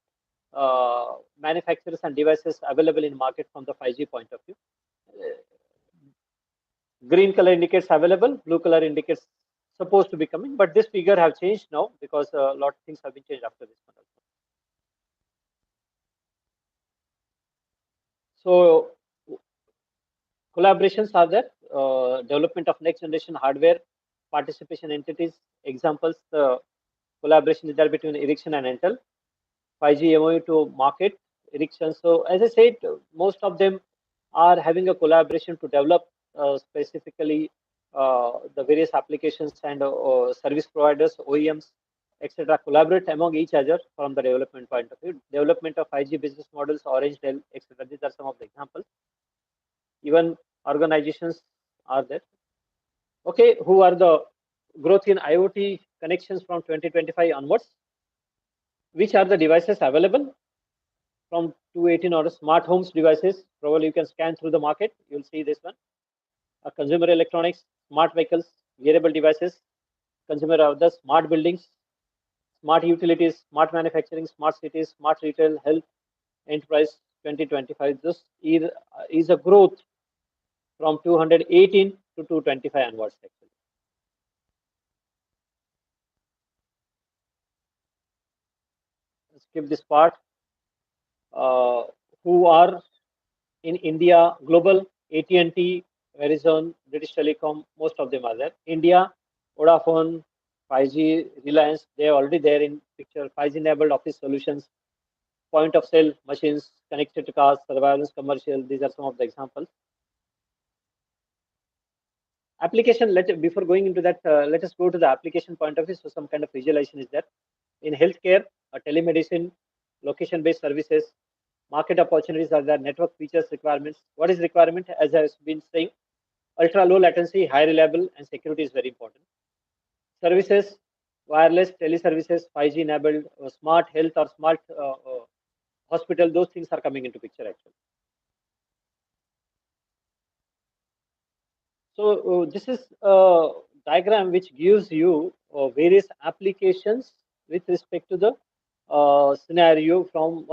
manufacturers and devices available in market from the 5G point of view. Green color indicates available, blue color indicates supposed to be coming, but this figure have changed now because a lot of things have been changed after this one also. So collaborations are there, development of next generation hardware, participation entities, examples, collaboration is there between Ericsson and Intel. 5G MOU to market Ericsson. So as I said, most of them are having a collaboration to develop specifically the various applications and service providers, OEMs, etc. collaborate among each other from the development point of view. Development of 5G business models, Orange, Dell, etc. These are some of the examples. Even organizations are there. Okay, who are the growth in IoT connections from 2025 onwards? Which are the devices available from 218 or smart homes devices? Probably you can scan through the market. You'll see this one. Consumer electronics, smart vehicles, wearable devices, consumer of the smart buildings, smart utilities, smart manufacturing, smart cities, smart retail, health, enterprise 2025. This is a growth from 218 to 225 onwards actually. Skip this part. Who are in India, global, AT&T, Verizon, British Telecom, most of them are there. India, Vodafone, 5G, Reliance, they are already there in picture. 5G enabled office solutions, point of sale machines, connected to cars, surveillance, commercial. These are some of the examples. Application, before going into that, let us go to the application point of view. So some kind of visualization is there. In healthcare, telemedicine, location-based services, market opportunities are there, network features, requirements. What is requirement? As I've been saying, ultra low latency, high reliable, and security is very important. Services, wireless, teleservices, 5G enabled, smart health or smart hospital, those things are coming into picture actually. So this is a diagram which gives you various applications with respect to the scenario from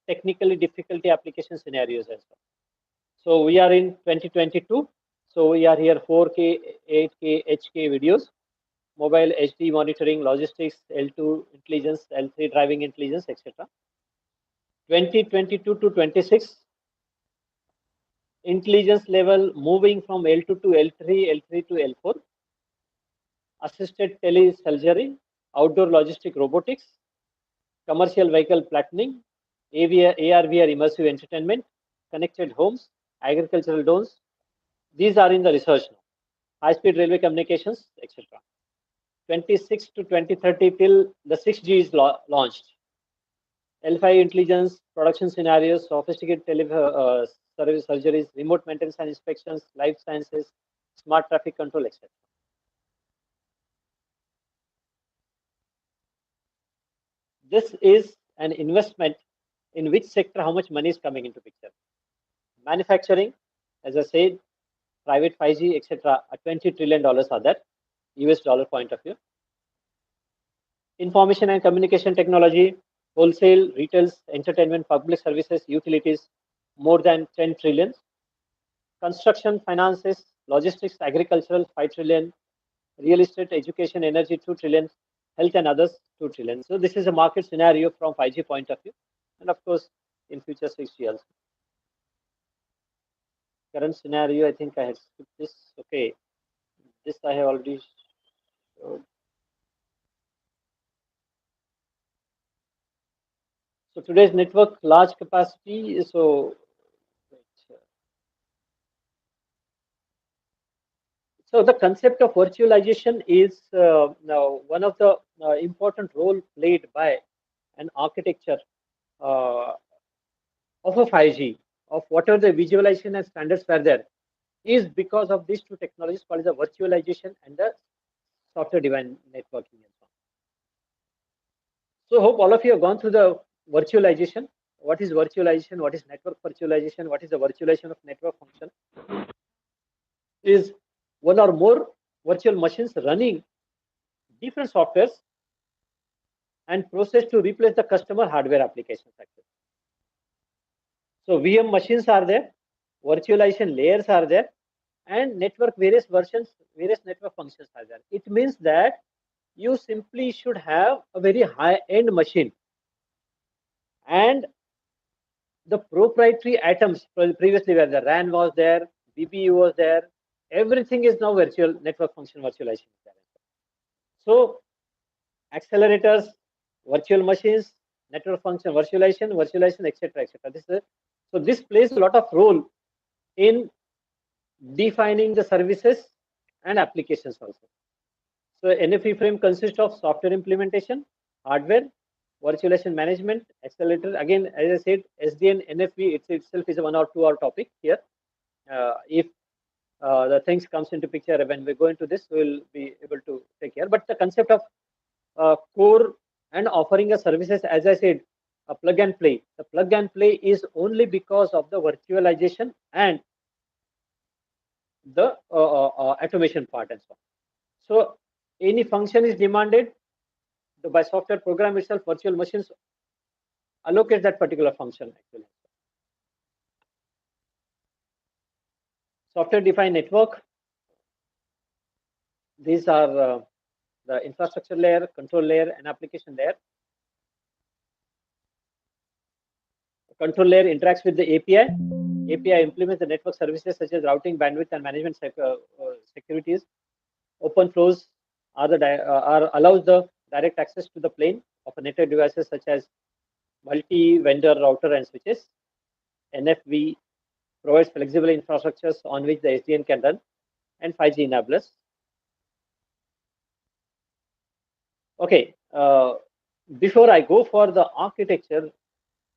technically difficulty application scenarios as well. So we are in 2022. So we are here 4K, 8K, HK videos, mobile HD monitoring, logistics, L2 intelligence, L3 driving intelligence, etc. 2022 to 26, intelligence level moving from L2 to L3, L3 to L4, assisted telesurgery, outdoor logistic robotics, commercial vehicle platooning, AR/VR immersive entertainment, connected homes, agricultural drones. These are in the research now. High-speed railway communications, etc. 26 to 2030 till the 6G is launched. L5 intelligence, production scenarios, sophisticated service surgeries, remote maintenance and inspections, life sciences, smart traffic control, etc. This is an investment in which sector, how much money is coming into picture. Manufacturing, as I said, private 5G, etc. $20 trillion are there, US dollar point of view. Information and communication technology, wholesale, retails, entertainment, public services, utilities, more than 10 trillion. Construction, finances, logistics, agricultural, 5 trillion. Real estate, education, energy, 2 trillion. Health and others, 2 trillion. So this is a market scenario from 5G point of view. And of course, in future 6G also. Current scenario, I think I have skipped this. Okay. This I have already showed. So today's network, large capacity. So the concept of virtualization is now one of the important role played by an architecture of a 5G, of whatever the visualization and standards were there, is because of these two technologies called the virtualization and the software defined networking. So hope all of you have gone through the virtualization. What is virtualization? What is network virtualization? What is the virtualization of network function? Is one or more virtual machines running different softwares and process to replace the customer hardware applications. So VM machines are there, virtualization layers are there, and network various versions, various network functions are there. It means that you simply should have a very high-end machine, and the proprietary items previously where the RAN was there, BPU was there, everything is now virtual network function virtualization. So accelerators, virtual machines, network function virtualization, etc., etc. So this plays a lot of role in defining the services and applications also. So NFV frame consists of software implementation, hardware, virtualization management, accelerator. Again, as I said, SDN NFV itself is a 1 or 2 hour topic here. If the things comes into picture when we go into this, we will be able to take care. But the concept of core and offering a services, as I said, a plug and play. The plug and play is only because of the virtualization and the automation part and so on. So any function is demanded by software program itself. Virtual machines allocate that particular function actually. Software defined network. These are the infrastructure layer, control layer, and application layer. The control layer interacts with the API. API implements the network services such as routing, bandwidth, and management securities. Open flows allows the direct access to the plane of a network devices such as multi-vendor router and switches. NFV provides flexible infrastructures on which the SDN can run, and 5G enablers. Okay, before I go for the architecture,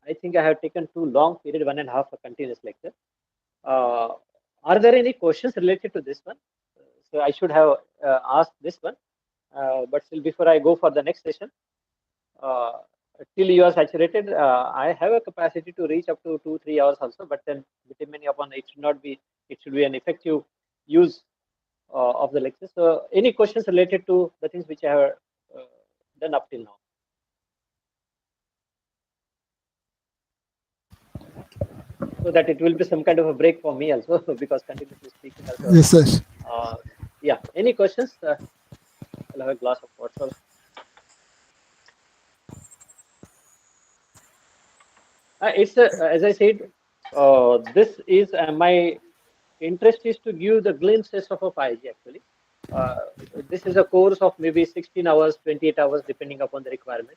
I think I have taken too long period, 1.5 a continuous lecture. Are there any questions related to this one? So I should have asked this one, but still before I go for the next session, till you are saturated, I have a capacity to reach up to 2-3 hours also, but then depending upon it should be an effective use of the lecture. So any questions related to the things which I have done up till now? So that it will be some kind of a break for me also because continuously speaking also. Yes, sir. Yeah. Any questions? I'll have a glass of water. It's as I said, this is my interest is to give the glimpses of a 5G actually. This is a course of maybe 16 hours, 28 hours, depending upon the requirement.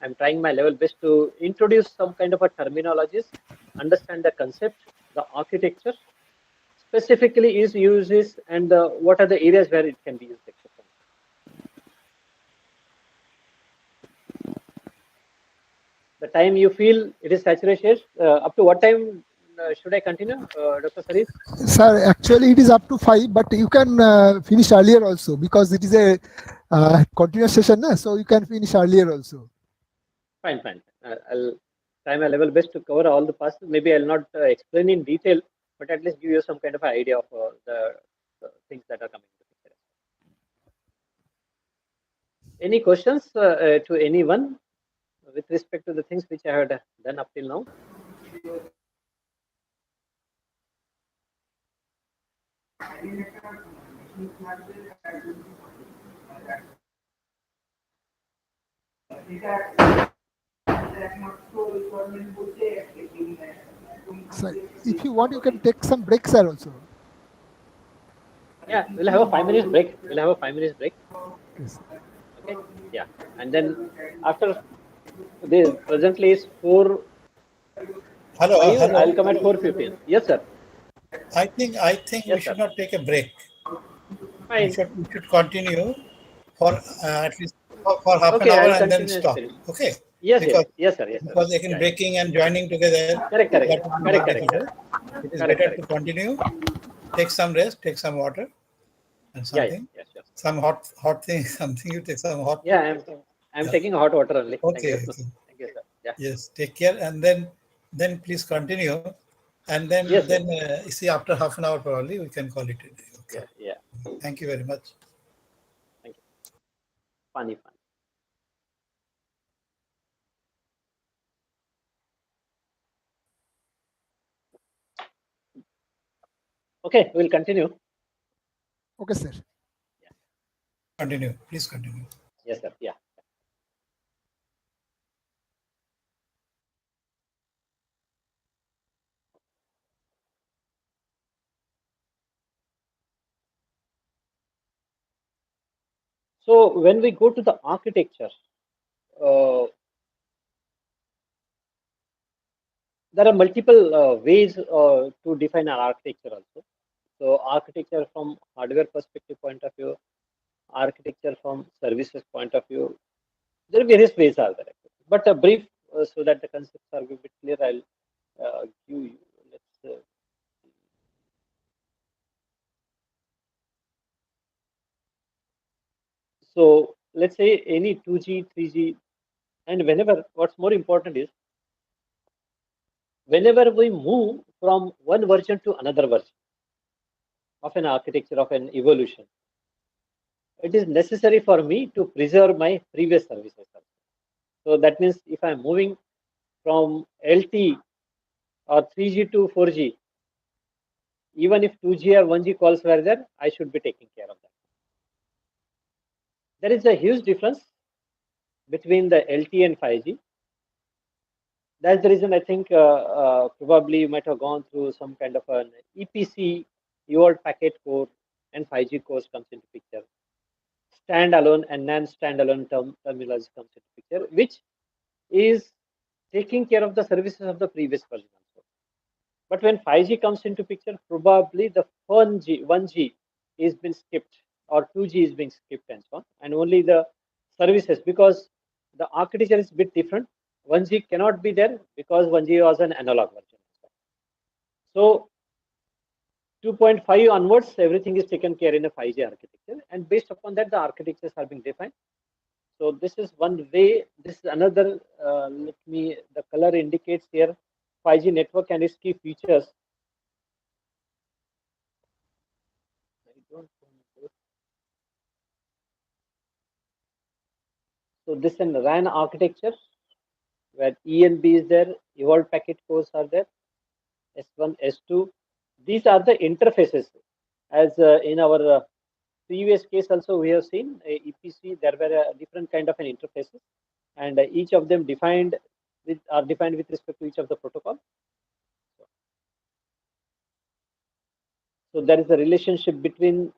I'm trying my level best to introduce some kind of a terminologies, understand the concept, the architecture, specifically its uses, and what are the areas where it can be used. The time you feel it is saturated, up to what time should I continue, Dr. Sarif? Sir, actually it is up to 5, but you can finish earlier also because it is a continuous session, so you can finish earlier also. Fine. I'll try my level best to cover all the parts. Maybe I'll not explain in detail, but at least give you some kind of idea of the things that are coming to picture. Any questions to anyone with respect to the things which I had done up till now? Sir, if you want, you can take some breaks, sir, also. Yeah, we'll have a 5 minutes break. Yes. Okay. Yeah, and then after this, presently is 4. Hello. I'll come at 4:15. Yes, sir. I think Yes, we sir. should not take a break. Fine. We should continue for at least for half an Okay, hour I'll and then continue and stop. finish. Okay. Yes, Because sir. because again breaking and joining together, Correct. that will be more difficult. It is better to continue. Take some rest, take some water, and something. Yeah, sure. Some hot thing, something. You take some hot. Yeah, I'm taking hot water only. Okay. Thank you. Thank you, sir. Yeah. Yes. Take care, and then please continue, and then Yes, see after half an hour probably we can call it a day. Okay. Yeah. Thank you very much. Thank you. Funny. Okay, we'll continue. Okay, sir. Continue. Please continue. Yes, sir. Yeah. So when we go to the architecture, uh, there are multiple ways to define an architecture also. So architecture from hardware perspective point of view, architecture from services point of view, there are various ways are there. But a brief so that the concepts are a bit clear, I'll give you. Let's so let's say any 2G, 3G, and whenever what's more important is whenever we move from one version to another version of an architecture of an evolution, it is necessary for me to preserve my previous services. So that means if I'm moving from LT or 3G to 4G, even if 2G or 1G calls were there, I should be taking care of that. There is a huge difference between the LT and 5G. That's the reason I think probably you might have gone through some kind of an EPC, evolved packet core, and 5G cores comes into picture. Standalone and non-standalone terminology comes into picture, which is taking care of the services of the previous version also. But when 5G comes into picture, probably the 1G is been skipped or 2G is being skipped and so on, and only the services because the architecture is a bit different. 1G cannot be there because 1G was an analog version. So 2.5 onwards, everything is taken care in a 5G architecture, and based upon that, the architectures are being defined. So this is one way. This is another. Let me. The color indicates here 5G network and its key features. I don't know. So this is an RAN architecture where ENB is there, evolved packet cores are there, S1, S2. These are the interfaces. As in our previous case also we have seen EPC, there were different kind of an interfaces and each of them are defined with respect to each of the protocol. So there is a relationship between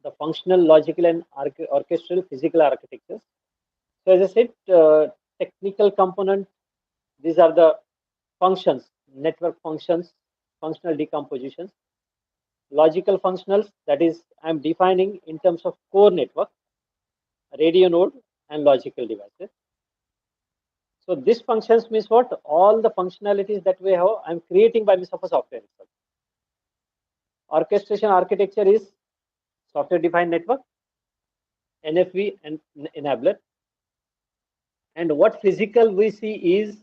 the functional, logical, and orchestral physical architectures. So as I said, technical component, these are the functions, network functions, functional decompositions. Logical functionals, that is, I'm defining in terms of core network, radio node, and logical devices. So this functions means what? All the functionalities that we have, I'm creating by means of a software itself. Orchestration architecture is software defined network, NFV, and enabler. And what physical we see is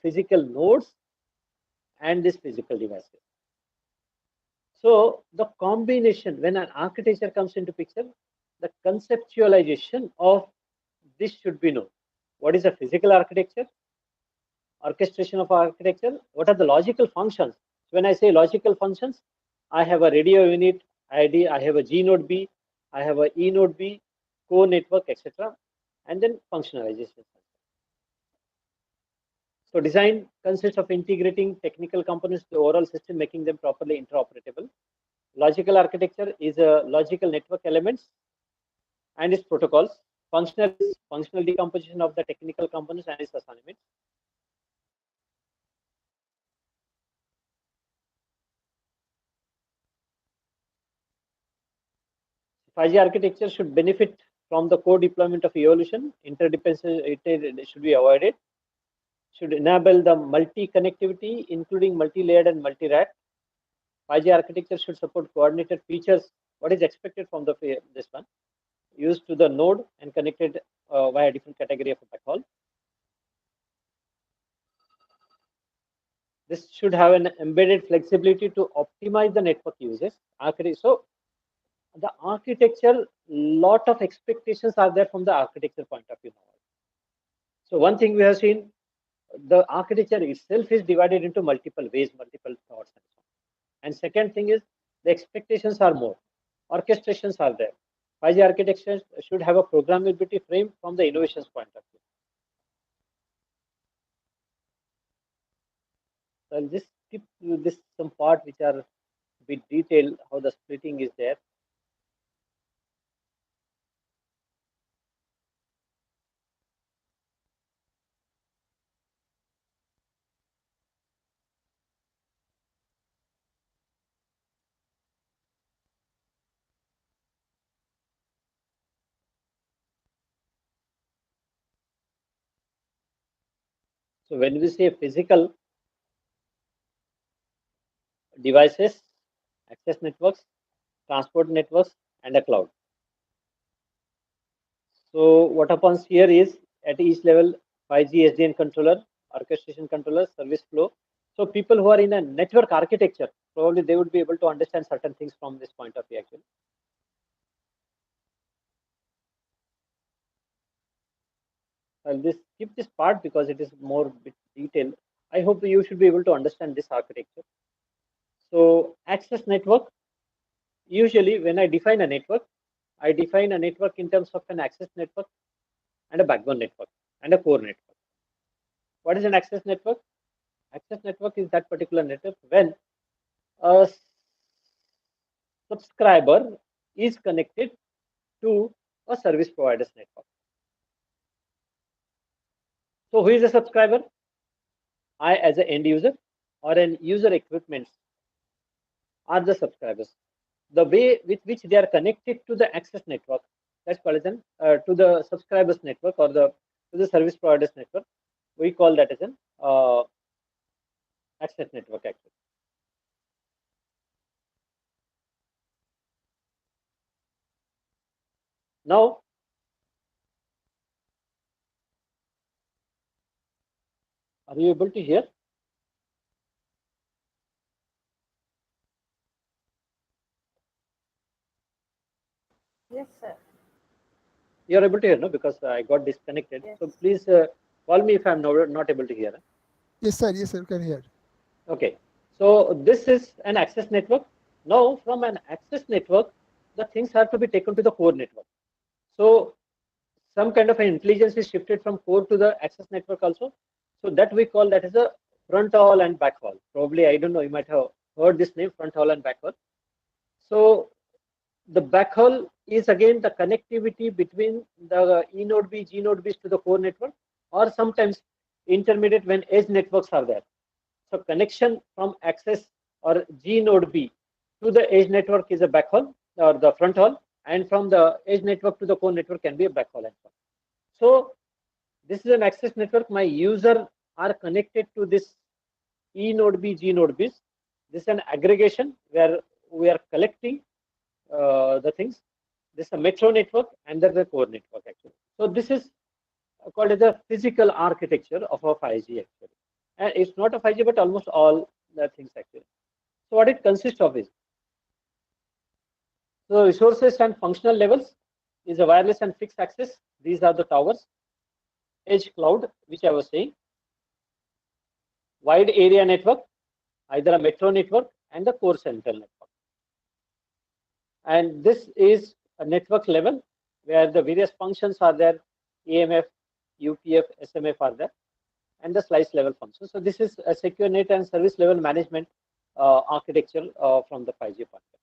physical nodes and this physical devices. So the combination, when an architecture comes into picture, the conceptualization of this should be known. What is a physical architecture? Orchestration of architecture. What are the logical functions? When I say logical functions, I have a radio unit ID, I have a G node B, I have a E node B, core network, etc. And then functionalization. So design consists of integrating technical components to the overall system, making them properly interoperable. Logical architecture is a logical network elements and its protocols. Functional decomposition of the technical components and its assignments. FIG architecture should benefit from the core deployment of evolution. Interdependency it should be avoided. Should enable the multi-connectivity, including multi-layered and multi-rack. 5G architecture should support coordinated features. What is expected from this one? Used to the node and connected via different category of backhaul. This should have an embedded flexibility to optimize the network uses. So the architecture, lot of expectations are there from the architecture point of view. So one thing we have seen, the architecture itself is divided into multiple ways, multiple thoughts. And second thing is the expectations are more. Orchestrations are there. 5G architecture should have a programmability frame from the innovations point of view. So I'll just skip this some part which are a bit detailed how the splitting is there. So when we say physical devices, access networks, transport networks, and a cloud. So what happens here is at each level 5G SDN controller, orchestration controller, service flow. So people who are in a network architecture, probably they would be able to understand certain things from this point of view actually. I'll just skip this part because it is more bit detailed. I hope you should be able to understand this architecture. So access network, usually when I define a network in terms of an access network and a backbone network and a core network. What is an access network? Access network is that particular network when a subscriber is connected to a service provider's network. So who is a subscriber? I as an end user or an user equipment are the subscribers. The way with which they are connected to the access network, that's called as an to the subscribers network or to the service providers network, we call that as an access network actually. Now, are you able to hear? Yes, sir. You are able to hear, no? Because I got disconnected. Yes. So please call me if I'm not able to hear. Yes, sir. Yes, sir. You can hear. Okay. So this is an access network. Now, from an access network, the things have to be taken to the core network. So some kind of an intelligence is shifted from core to the access network also. So that we call that as a front haul and back haul. Probably, I don't know, you might have heard this name, front haul and back haul. So the backhaul is again the connectivity between the E node B, G node Bs to the core network, or sometimes intermediate when edge networks are there. So connection from access or G node B to the edge network is a backhaul or the front haul, and from the edge network to the core network can be a backhaul. So this is an access network. My user are connected to this E node B, G node Bs. This is an aggregation where we are collecting the things. This is a metro network and there's a core network actually. So this is called as the physical architecture of a 5G actually. And it's not a 5G, but almost all the things actually. So what it consists of is, so resources and functional levels is a wireless and fixed access. These are the towers. Edge cloud, which I was saying. Wide area network, either a metro network and the core central network. And this is a network level where the various functions are there, AMF, UPF, SMF are there, and the slice level functions. So this is a secure net and service level management architecture from the 5G point of view.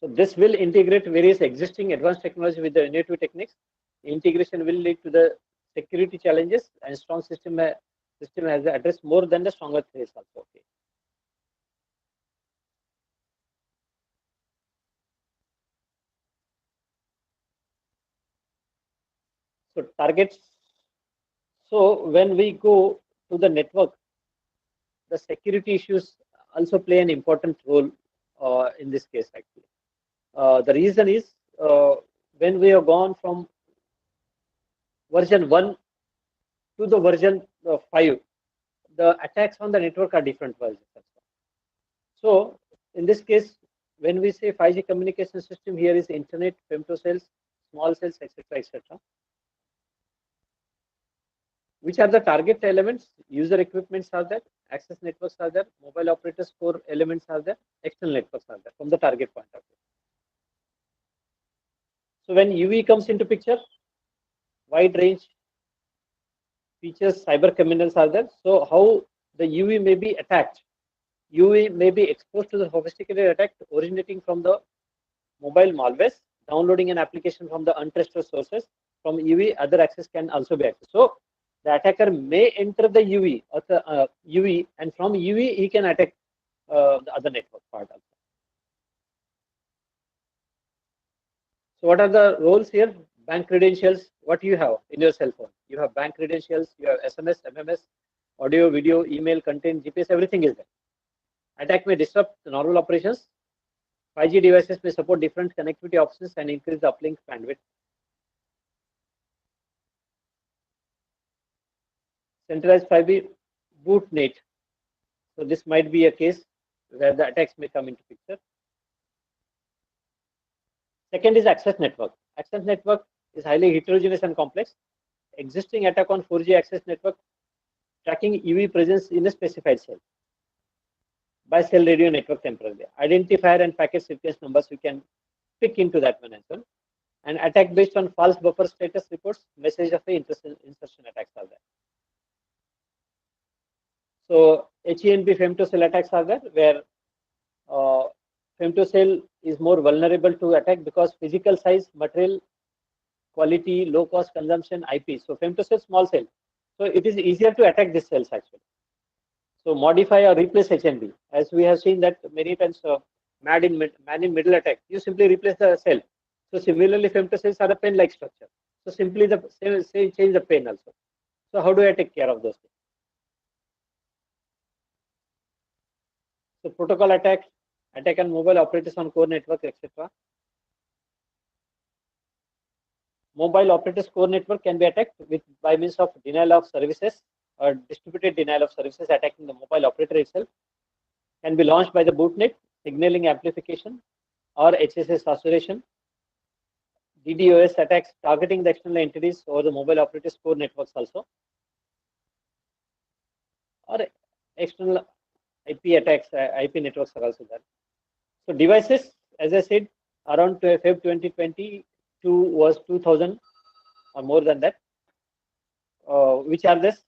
So this will integrate various existing advanced technology with the innovative techniques. Integration will lead to the security challenges, and strong system has addressed more than the stronger threats also. Okay. So targets. So when we go to the network, the security issues also play an important role in this case actually. The reason is when we have gone from version 1 to the version 5, the attacks on the network are different versions. So in this case, when we say 5G communication system, here is internet, femtocells, small cells, etc., etc. Which are the target elements? User equipments are there, access networks are there, mobile operators core elements are there, external networks are there from the target point of view. So when UV comes into picture, wide range features, cyber criminals are there. So how the UV may be attacked? UV may be exposed to the sophisticated attack originating from the mobile malwares, downloading an application from the untrusted sources. From UV, other access can also be accessed. So the attacker may enter the UV or the UV, and from UV he can attack the other network part also. So what are the roles here? Bank credentials. What you have in your cell phone? You have bank credentials. You have SMS, MMS, audio, video, email, content, GPS. Everything is there. Attack may disrupt the normal operations. 5G devices may support different connectivity options and increase the uplink bandwidth. Centralized 5G bootnet. So this might be a case where the attacks may come into picture. Second is access network. Access network is highly heterogeneous and complex. Existing attack on 4G access network tracking EV presence in a specified cell by cell radio network temporarily. Identifier and packet sequence numbers we can pick into that one as well. And attack based on false buffer status reports, message of the insertion attacks are there. So HENP femtocell attacks are there, where femtocell is more vulnerable to attack because physical size, material quality, low cost consumption, IP. So femtocell small cell. So it is easier to attack these cells actually. So modify or replace HNB. As we have seen that many times man in middle attack, you simply replace the cell. So similarly, femtocells are a pen-like structure. So simply change the pen also. So how do I take care of those things? So protocol attack on mobile operators on core network, etc. Mobile operators core network can be attacked by means of denial of services or distributed denial of services attacking the mobile operator itself. Can be launched by the bootnet, signaling amplification, or HSS saturation. DDoS attacks targeting the external entities or the mobile operators core networks also. Or external IP attacks, IP networks are also there. So devices, as I said, around Feb 2022 was 2000 or more than that. Which are this?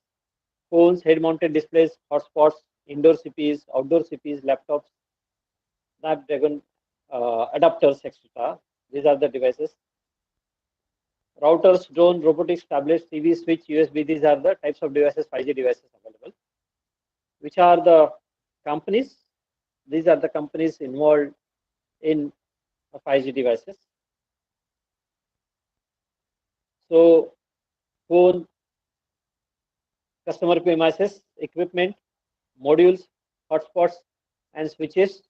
Phones, head-mounted displays, hotspots, indoor CPs, outdoor CPs, laptops, Snapdragon adapters, etc. These are the devices. Routers, drone, robotics, tablets, TV, switch, USB. These are the types of devices, 5G devices available. Which are the companies? These are the companies involved in 5G devices. So, phone, customer premises, equipment, modules, hotspots, and switches,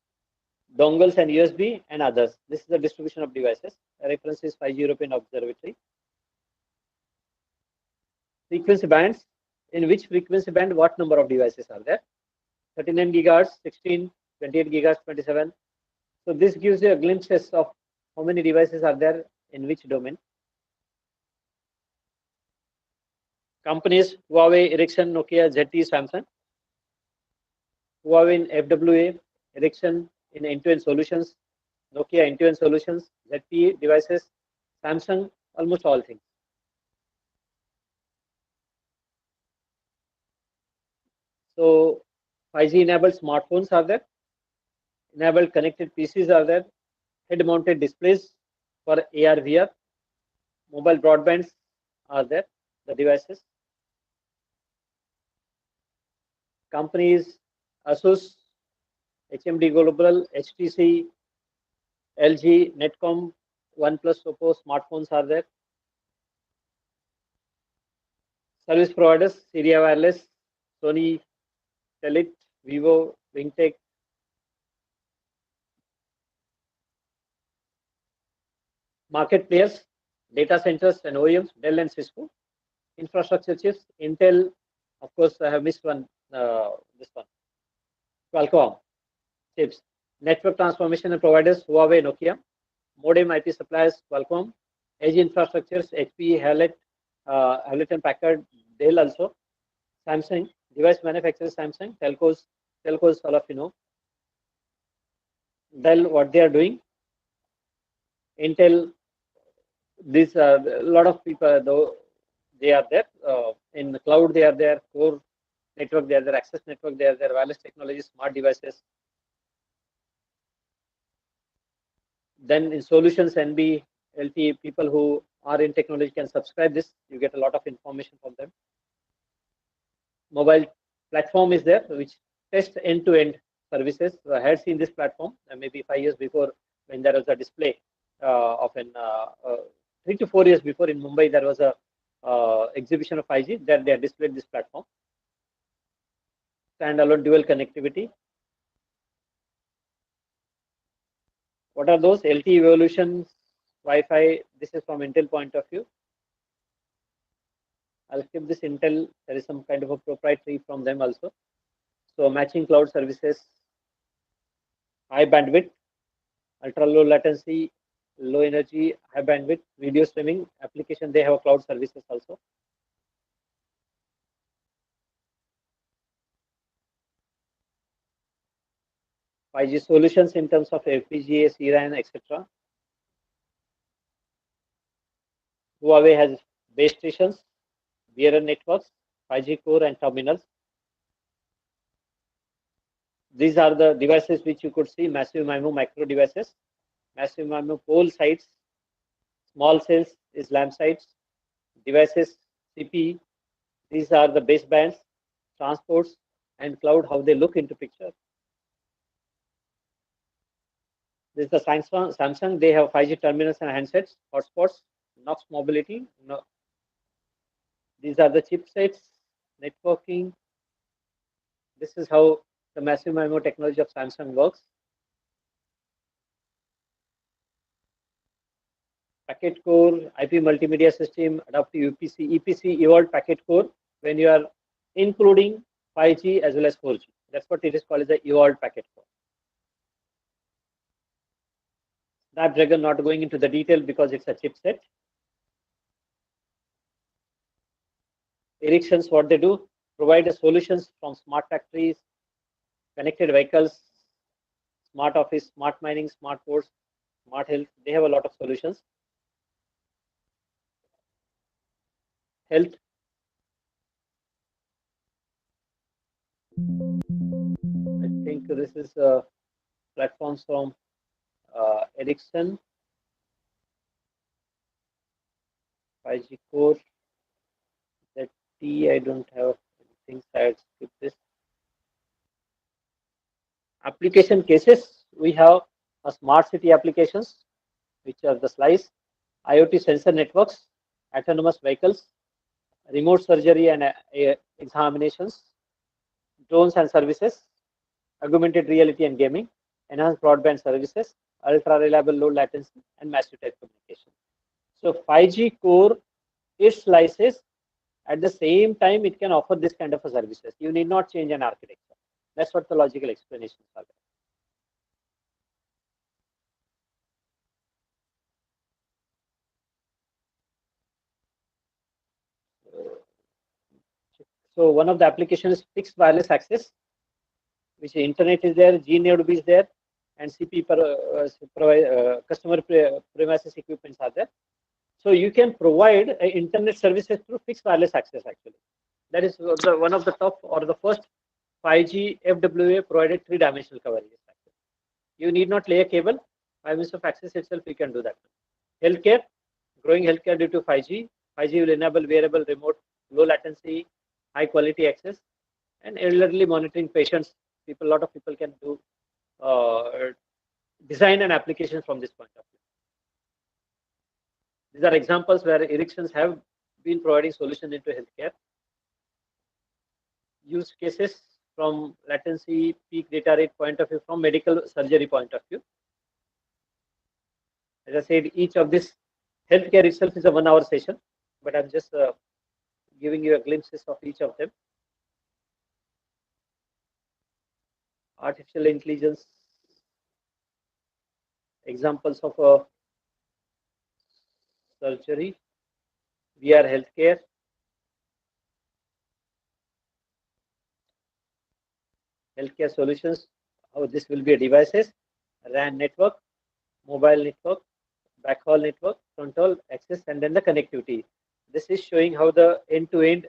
dongles and USB, and others. This is the distribution of devices. A reference is 5G European Observatory. Frequency bands. In which frequency band, what number of devices are there? 39 gigahertz, 16, 28 gigahertz, 27. So this gives you a glimpses of how many devices are there in which domain. Companies: Huawei, Ericsson, Nokia, ZTE, Samsung. Huawei in FWA, Ericsson in end-to-end solutions, Nokia end-to-end solutions, ZTE devices, Samsung, almost all things. So 5G enabled smartphones are there, enabled connected PCs are there, head-mounted displays for AR, VR, mobile broadbands are there, the devices. Companies: Asus, HMD Global, HTC, LG, Netcom, OnePlus, Oppo, smartphones are there. Service providers: Syria Wireless, Sony, Telit, Vivo, Wingtech. Market players: data centers and OEMs, Dell and Cisco. Infrastructure chips: Intel, of course, I have missed one, this one, Qualcomm chips. Network transformation and providers: Huawei, Nokia. Modem IP suppliers: Qualcomm. Edge infrastructures: HP, Hewlett and Packard, Dell also. Samsung. Device manufacturers: Samsung. Telcos, all of you know. Dell, what they are doing. Intel, these a lot of people, though they are there. In the cloud, they are there. Core network, they are there. Access network, they are there. Wireless technologies, smart devices. Then in solutions, NB, LTE, people who are in technology can subscribe this. You get a lot of information from them. Mobile platform is there, which tests end-to-end services. I had seen this platform maybe 5 years before when there was a display. of an 3 to 4 years before in Mumbai, there was a exhibition of 5G that they had displayed this platform. Standalone dual connectivity. What are those? LTE evolutions, Wi-Fi. This is from Intel point of view. I'll skip this Intel. There is some kind of a proprietary from them also. So matching cloud services, high bandwidth, ultra low latency, low energy, high bandwidth, video streaming application. They have cloud services also. G solutions in terms of FPGA, CRAN, etc. Huawei has base stations, bearer networks, 5G core and terminals. These are the devices which you could see, massive MIMO micro devices, massive MIMO pole sites, small cells is lamp sites, devices, CP. These are the basebands, transports, and cloud, how they look into picture. This is the Samsung. They have 5G terminals and handsets, hotspots, Knox mobility. No. These are the chipsets, networking. This is how the massive MIMO technology of Samsung works. Packet core, IP multimedia system, adaptive UPC, EPC, evolved packet core, when you are including 5G as well as 4G. That's what it is called as the evolved packet core. Snapdragon, not going into the detail because it's a chipset. Ericsson's, what they do, provide the solutions from smart factories, connected vehicles, smart office, smart mining, smart ports, smart health. They have a lot of solutions. Health. I think this is platforms from Ericsson, 5G core. That T, I don't have anything, so I'll skip this. Application cases, we have a smart city applications, which are the slice, IoT sensor networks, autonomous vehicles, remote surgery and examinations, drones and services, augmented reality and gaming, enhanced broadband services, ultra reliable low latency, and massive type communication. So 5G core, it slices. At the same time, it can offer this kind of a services. You need not change an architecture. That's what the logical explanations are. So one of the applications is fixed wireless access, which internet is there, GNAB is there, and CP customer premises equipments are there. So you can provide internet services through fixed wireless access actually. That is one of the top or the first 5G FWA provided 3-dimensional coverage. You need not lay a cable. By means of access itself, you can do that. Healthcare, growing healthcare due to 5G. 5G will enable wearable, remote, low latency, high quality access, and elderly monitoring patients. A lot of people can do design and applications from this point of view. These are examples where Ericsson's have been providing solutions into healthcare. Use cases from latency, peak data rate point of view, from medical surgery point of view. As I said, each of this healthcare itself is a 1-hour session, but I'm just giving you a glimpses of each of them. Artificial intelligence, examples of surgery, VR healthcare, healthcare solutions, how this will be a devices, RAN network, mobile network, backhaul network, fronthaul access, and then the connectivity. This is showing how the end-to-end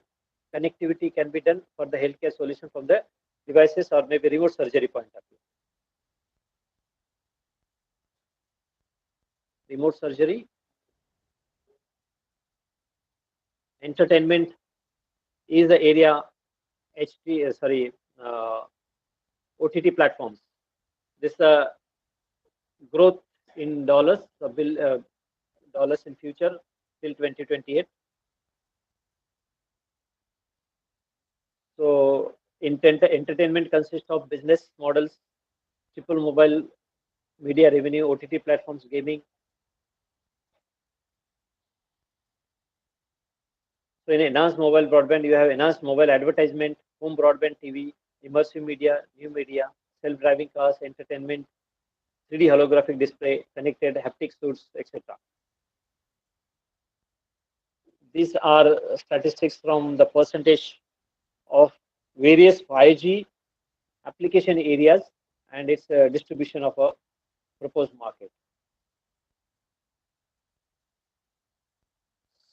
connectivity can be done for the healthcare solution from the devices or maybe remote surgery point of view. Remote surgery, entertainment is the area. OTT platforms. This growth in dollars, dollars in future till 2028. So entertainment consists of business models, triple mobile media revenue, OTT platforms, gaming. So in enhanced mobile broadband, you have enhanced mobile advertisement, home broadband TV, immersive media, new media, self-driving cars, entertainment, 3D holographic display, connected haptic suits, etc. These are statistics from the percentage of various 5G application areas and its distribution of a proposed market.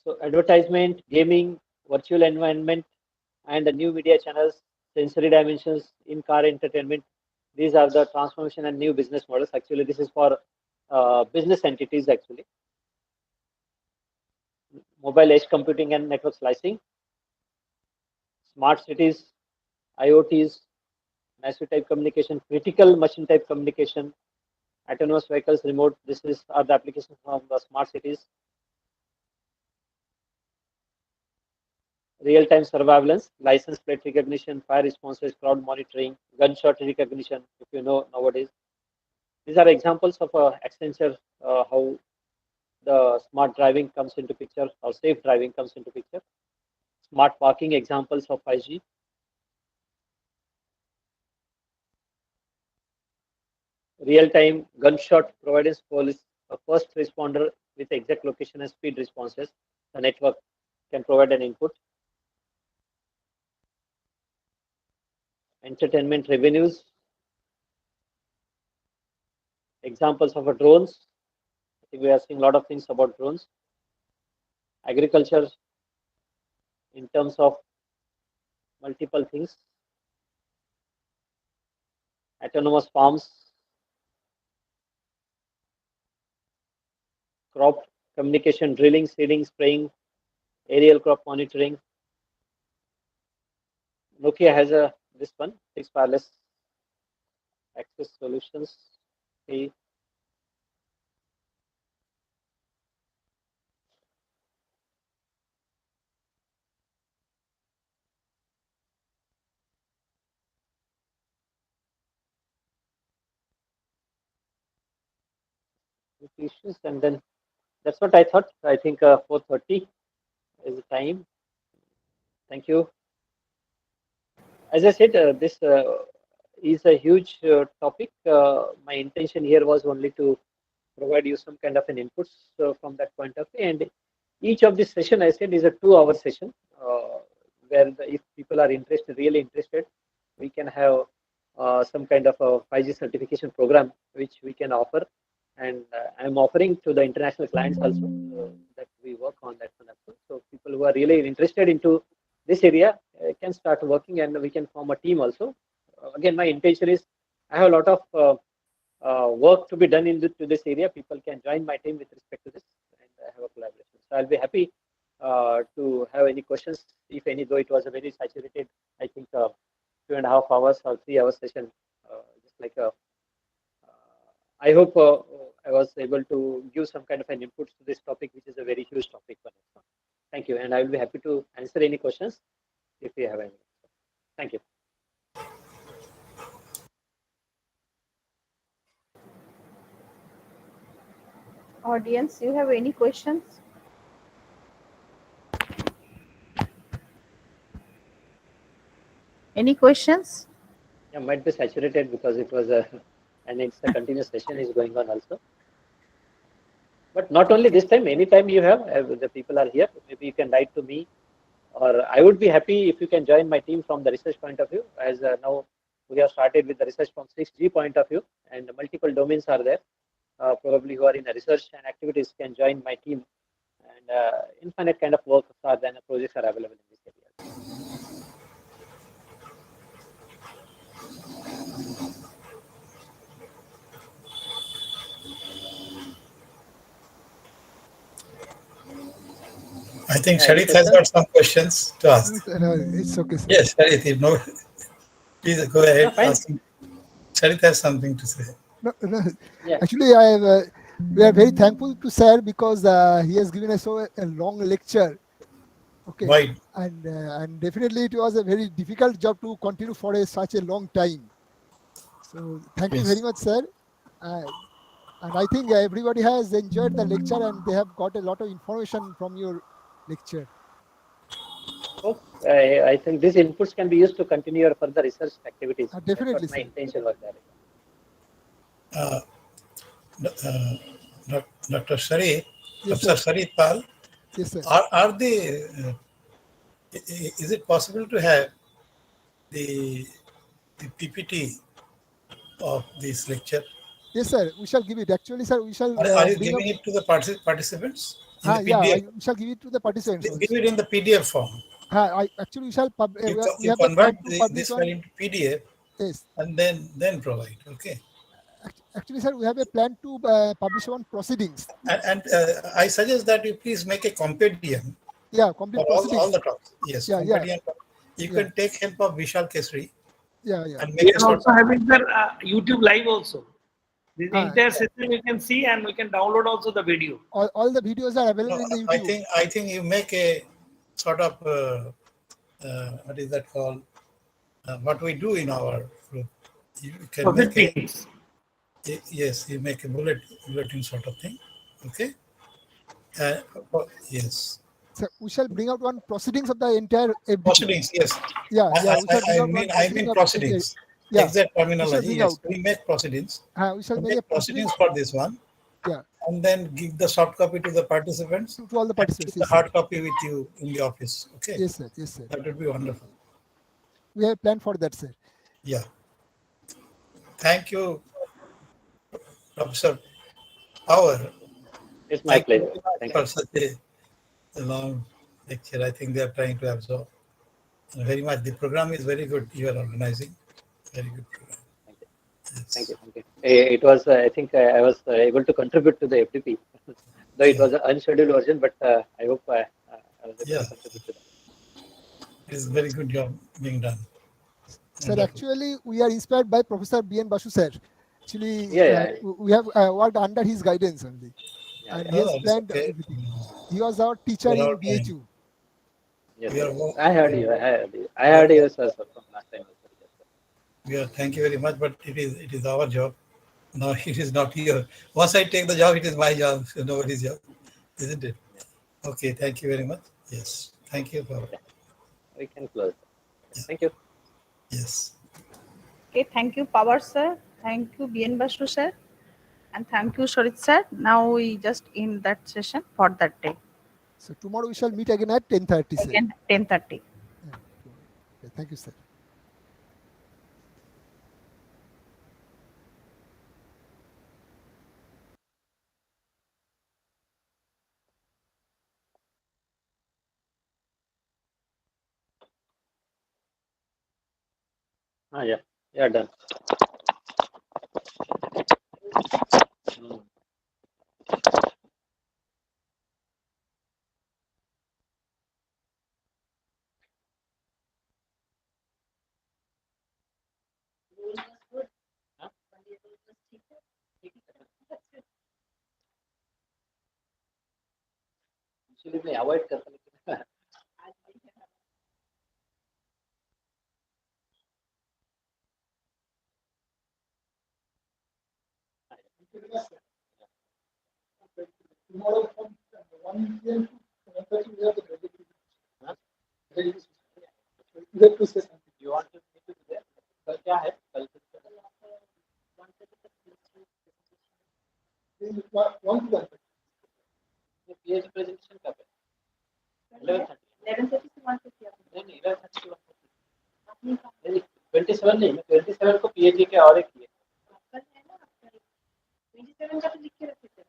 So advertisement, gaming, virtual environment, and the new media channels, sensory dimensions, in-car entertainment. These are the transformation and new business models. Actually, this is for business entities actually. Mobile edge computing and network slicing, smart cities, IoTs, massive type communication, critical machine type communication, autonomous vehicles, remote. Are the applications from the smart cities. Real-time surveillance, license plate recognition, fire responses, crowd monitoring, gunshot recognition, if you know nowadays. These are examples of Accenture, how the smart driving comes into picture, or safe driving comes into picture. Smart parking, examples of 5G. Real-time gunshot provides police a first responder with exact location and speed responses. The network can provide an input. Entertainment revenues. Examples of drones. I think we are seeing a lot of things about drones. Agriculture in terms of multiple things. Autonomous farms. Crop communication, drilling, seeding, spraying, aerial crop monitoring. Nokia has this one, fixed wireless access solutions. Okay. Issues, and then that's what I thought. I think 4:30 is the time. Thank you. As I said, this is a huge topic. My intention here was only to provide you some kind of an input from that point of view. And each of this session, I said, is a 2-hour session where if people are interested, really interested, we can have some kind of a 5G certification program which we can offer. And I'm offering to the international clients also that we work on that one also. So people who are really interested into this area can start working, and we can form a team also. Again, my intention is I have a lot of work to be done into this area. People can join my team with respect to this and have a collaboration. So I'll be happy to have any questions, if any, though it was a very saturated, I think, 2.5 hours or 3 hour session. Just like I hope I was able to give some kind of an input to this topic, which is a very huge topic for us. Thank you, and I will be happy to answer any questions if you have any. Thank you. Audience, you have any questions? Any questions? Yeah, might be saturated because it was and it's a continuous session is going on also. But not only this time, anytime you have, the people are here, maybe you can write to me, or I would be happy if you can join my team from the research point of view, as now we have started with the research from 6G point of view, and multiple domains are there. Probably who are in the research and activities can join my team, and infinite kind of work and projects are available in this area. I think Yeah, any Sharith has questions? got some questions to ask. No, it's okay, sir. Yes, Sharith, you know, please go ahead. Yeah, fine. Ask him. Sharith has something to say. No, Yeah. actually, I have We are very thankful to sir because he has given us a long lecture. Okay, Right. and definitely it was a very difficult job to continue for such a long time. So thank you very Yes. much, sir. Uh, and I think everybody has enjoyed the lecture and they have got a lot of information from your lecture. Hope, I think these inputs can be used to continue your further research activities. That's what Definitely, my sir. intention was there. Uh, uh, Dr. Sharif, Yes, Professor sir. Sharif Pal, Yes, sir. are they, is it possible to have the, the PPT of this lecture? Yes, sir. We shall give it. Actually, sir, we shall Are you bring up. giving it to the participants in the Yeah, PDF? we shall give it to the participants Give also. it in the PDF form. Actually, we shall. We You have a convert plan to publish this file one. into PDF Yes. and then provide. Okay. Actually, sir, we have a plan to publish one proceedings. And I suggest that you please make a compendium Yeah, for complete all proceedings. the talks. Yes, Yeah, yeah, compendium. You yeah, can take help of Vishal Kesri yeah. and We make a are sort also of. having the YouTube live also. This Ah, entire session you can see and we can download also the video. all the videos are available No, in the YouTube. I think you make a sort of what is that called? What we do in our group. You can make a Proceedings. yes. You make a bulletin sort of thing. Okay. Uh, yes. So we shall bring out one proceedings of the entire FDP. Proceedings. Yes. Yeah. We shall bring out one I proceeding mean of entire. proceedings. Yeah, Exact we shall terminology. bring Yes. out. We make proceedings. We shall We make a make proceedings. proceedings for this one, Yeah, and then give the soft copy to the participants to all the and keep participants. the Yes, sir. hard copy with you in the office. Okay. Yes, sir. Yes, sir. That would be wonderful. We have planned for that, sir. Yeah. Thank you, Professor Power. It's my Thank you pleasure. very much Thank you. for such a long lecture. I think they are trying to absorb very much. The program is very good. You are organizing. Very good program. Thank you. Yes. Thank you. Thank you. It was, I think I was able to contribute to the FDP, though it Yeah. was an unscheduled version, but I hope I was able Yeah. to contribute to that. It is very good job being done. Sir, Wonderful. actually, we are inspired by Professor B.N. Basu, sir. Actually, Yeah, we have worked under his guidance only, and he No, has that is planned okay. everything. He was our teacher For in our time. BHU. yes, We are, yes. wo- I heard you. I heard you. I we are, heard you, sir, from last time also. Yes, sir. we are, thank you very much, but it is our job. No, it is not your. Once I take the job, it is my job, nobody's job, isn't it? Yeah. Okay, thank you very much. Yes, thank you for, Yeah. We can close. yeah, Thank you. yes. Okay, thank you, Power sir. Thank you, BN Basu sir. And thank you, Sharit sir. Now we just end that session for that day. So tomorrow we shall meet again at 10:30, sir. Again, 10:30. Yeah, tomorrow. Okay, thank you, sir. Yeah. Yeah, done. Mm. Huh? Actually, मैं avoid करता लेकिन Tomorrow from 1 p.m. to 1:30 we have the graduate. हाँ? You have to say something. You want to meet with there? कल क्या है? कल One to 1:30. PhD presentation कब है? 11:30. 11:30 से 1:30. नहीं 11:30 से 1:30. नहीं 27 नहीं 27 को PhD के और एक किए. कल है ना आपका 27 का तो लिख के रखे थे.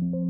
you.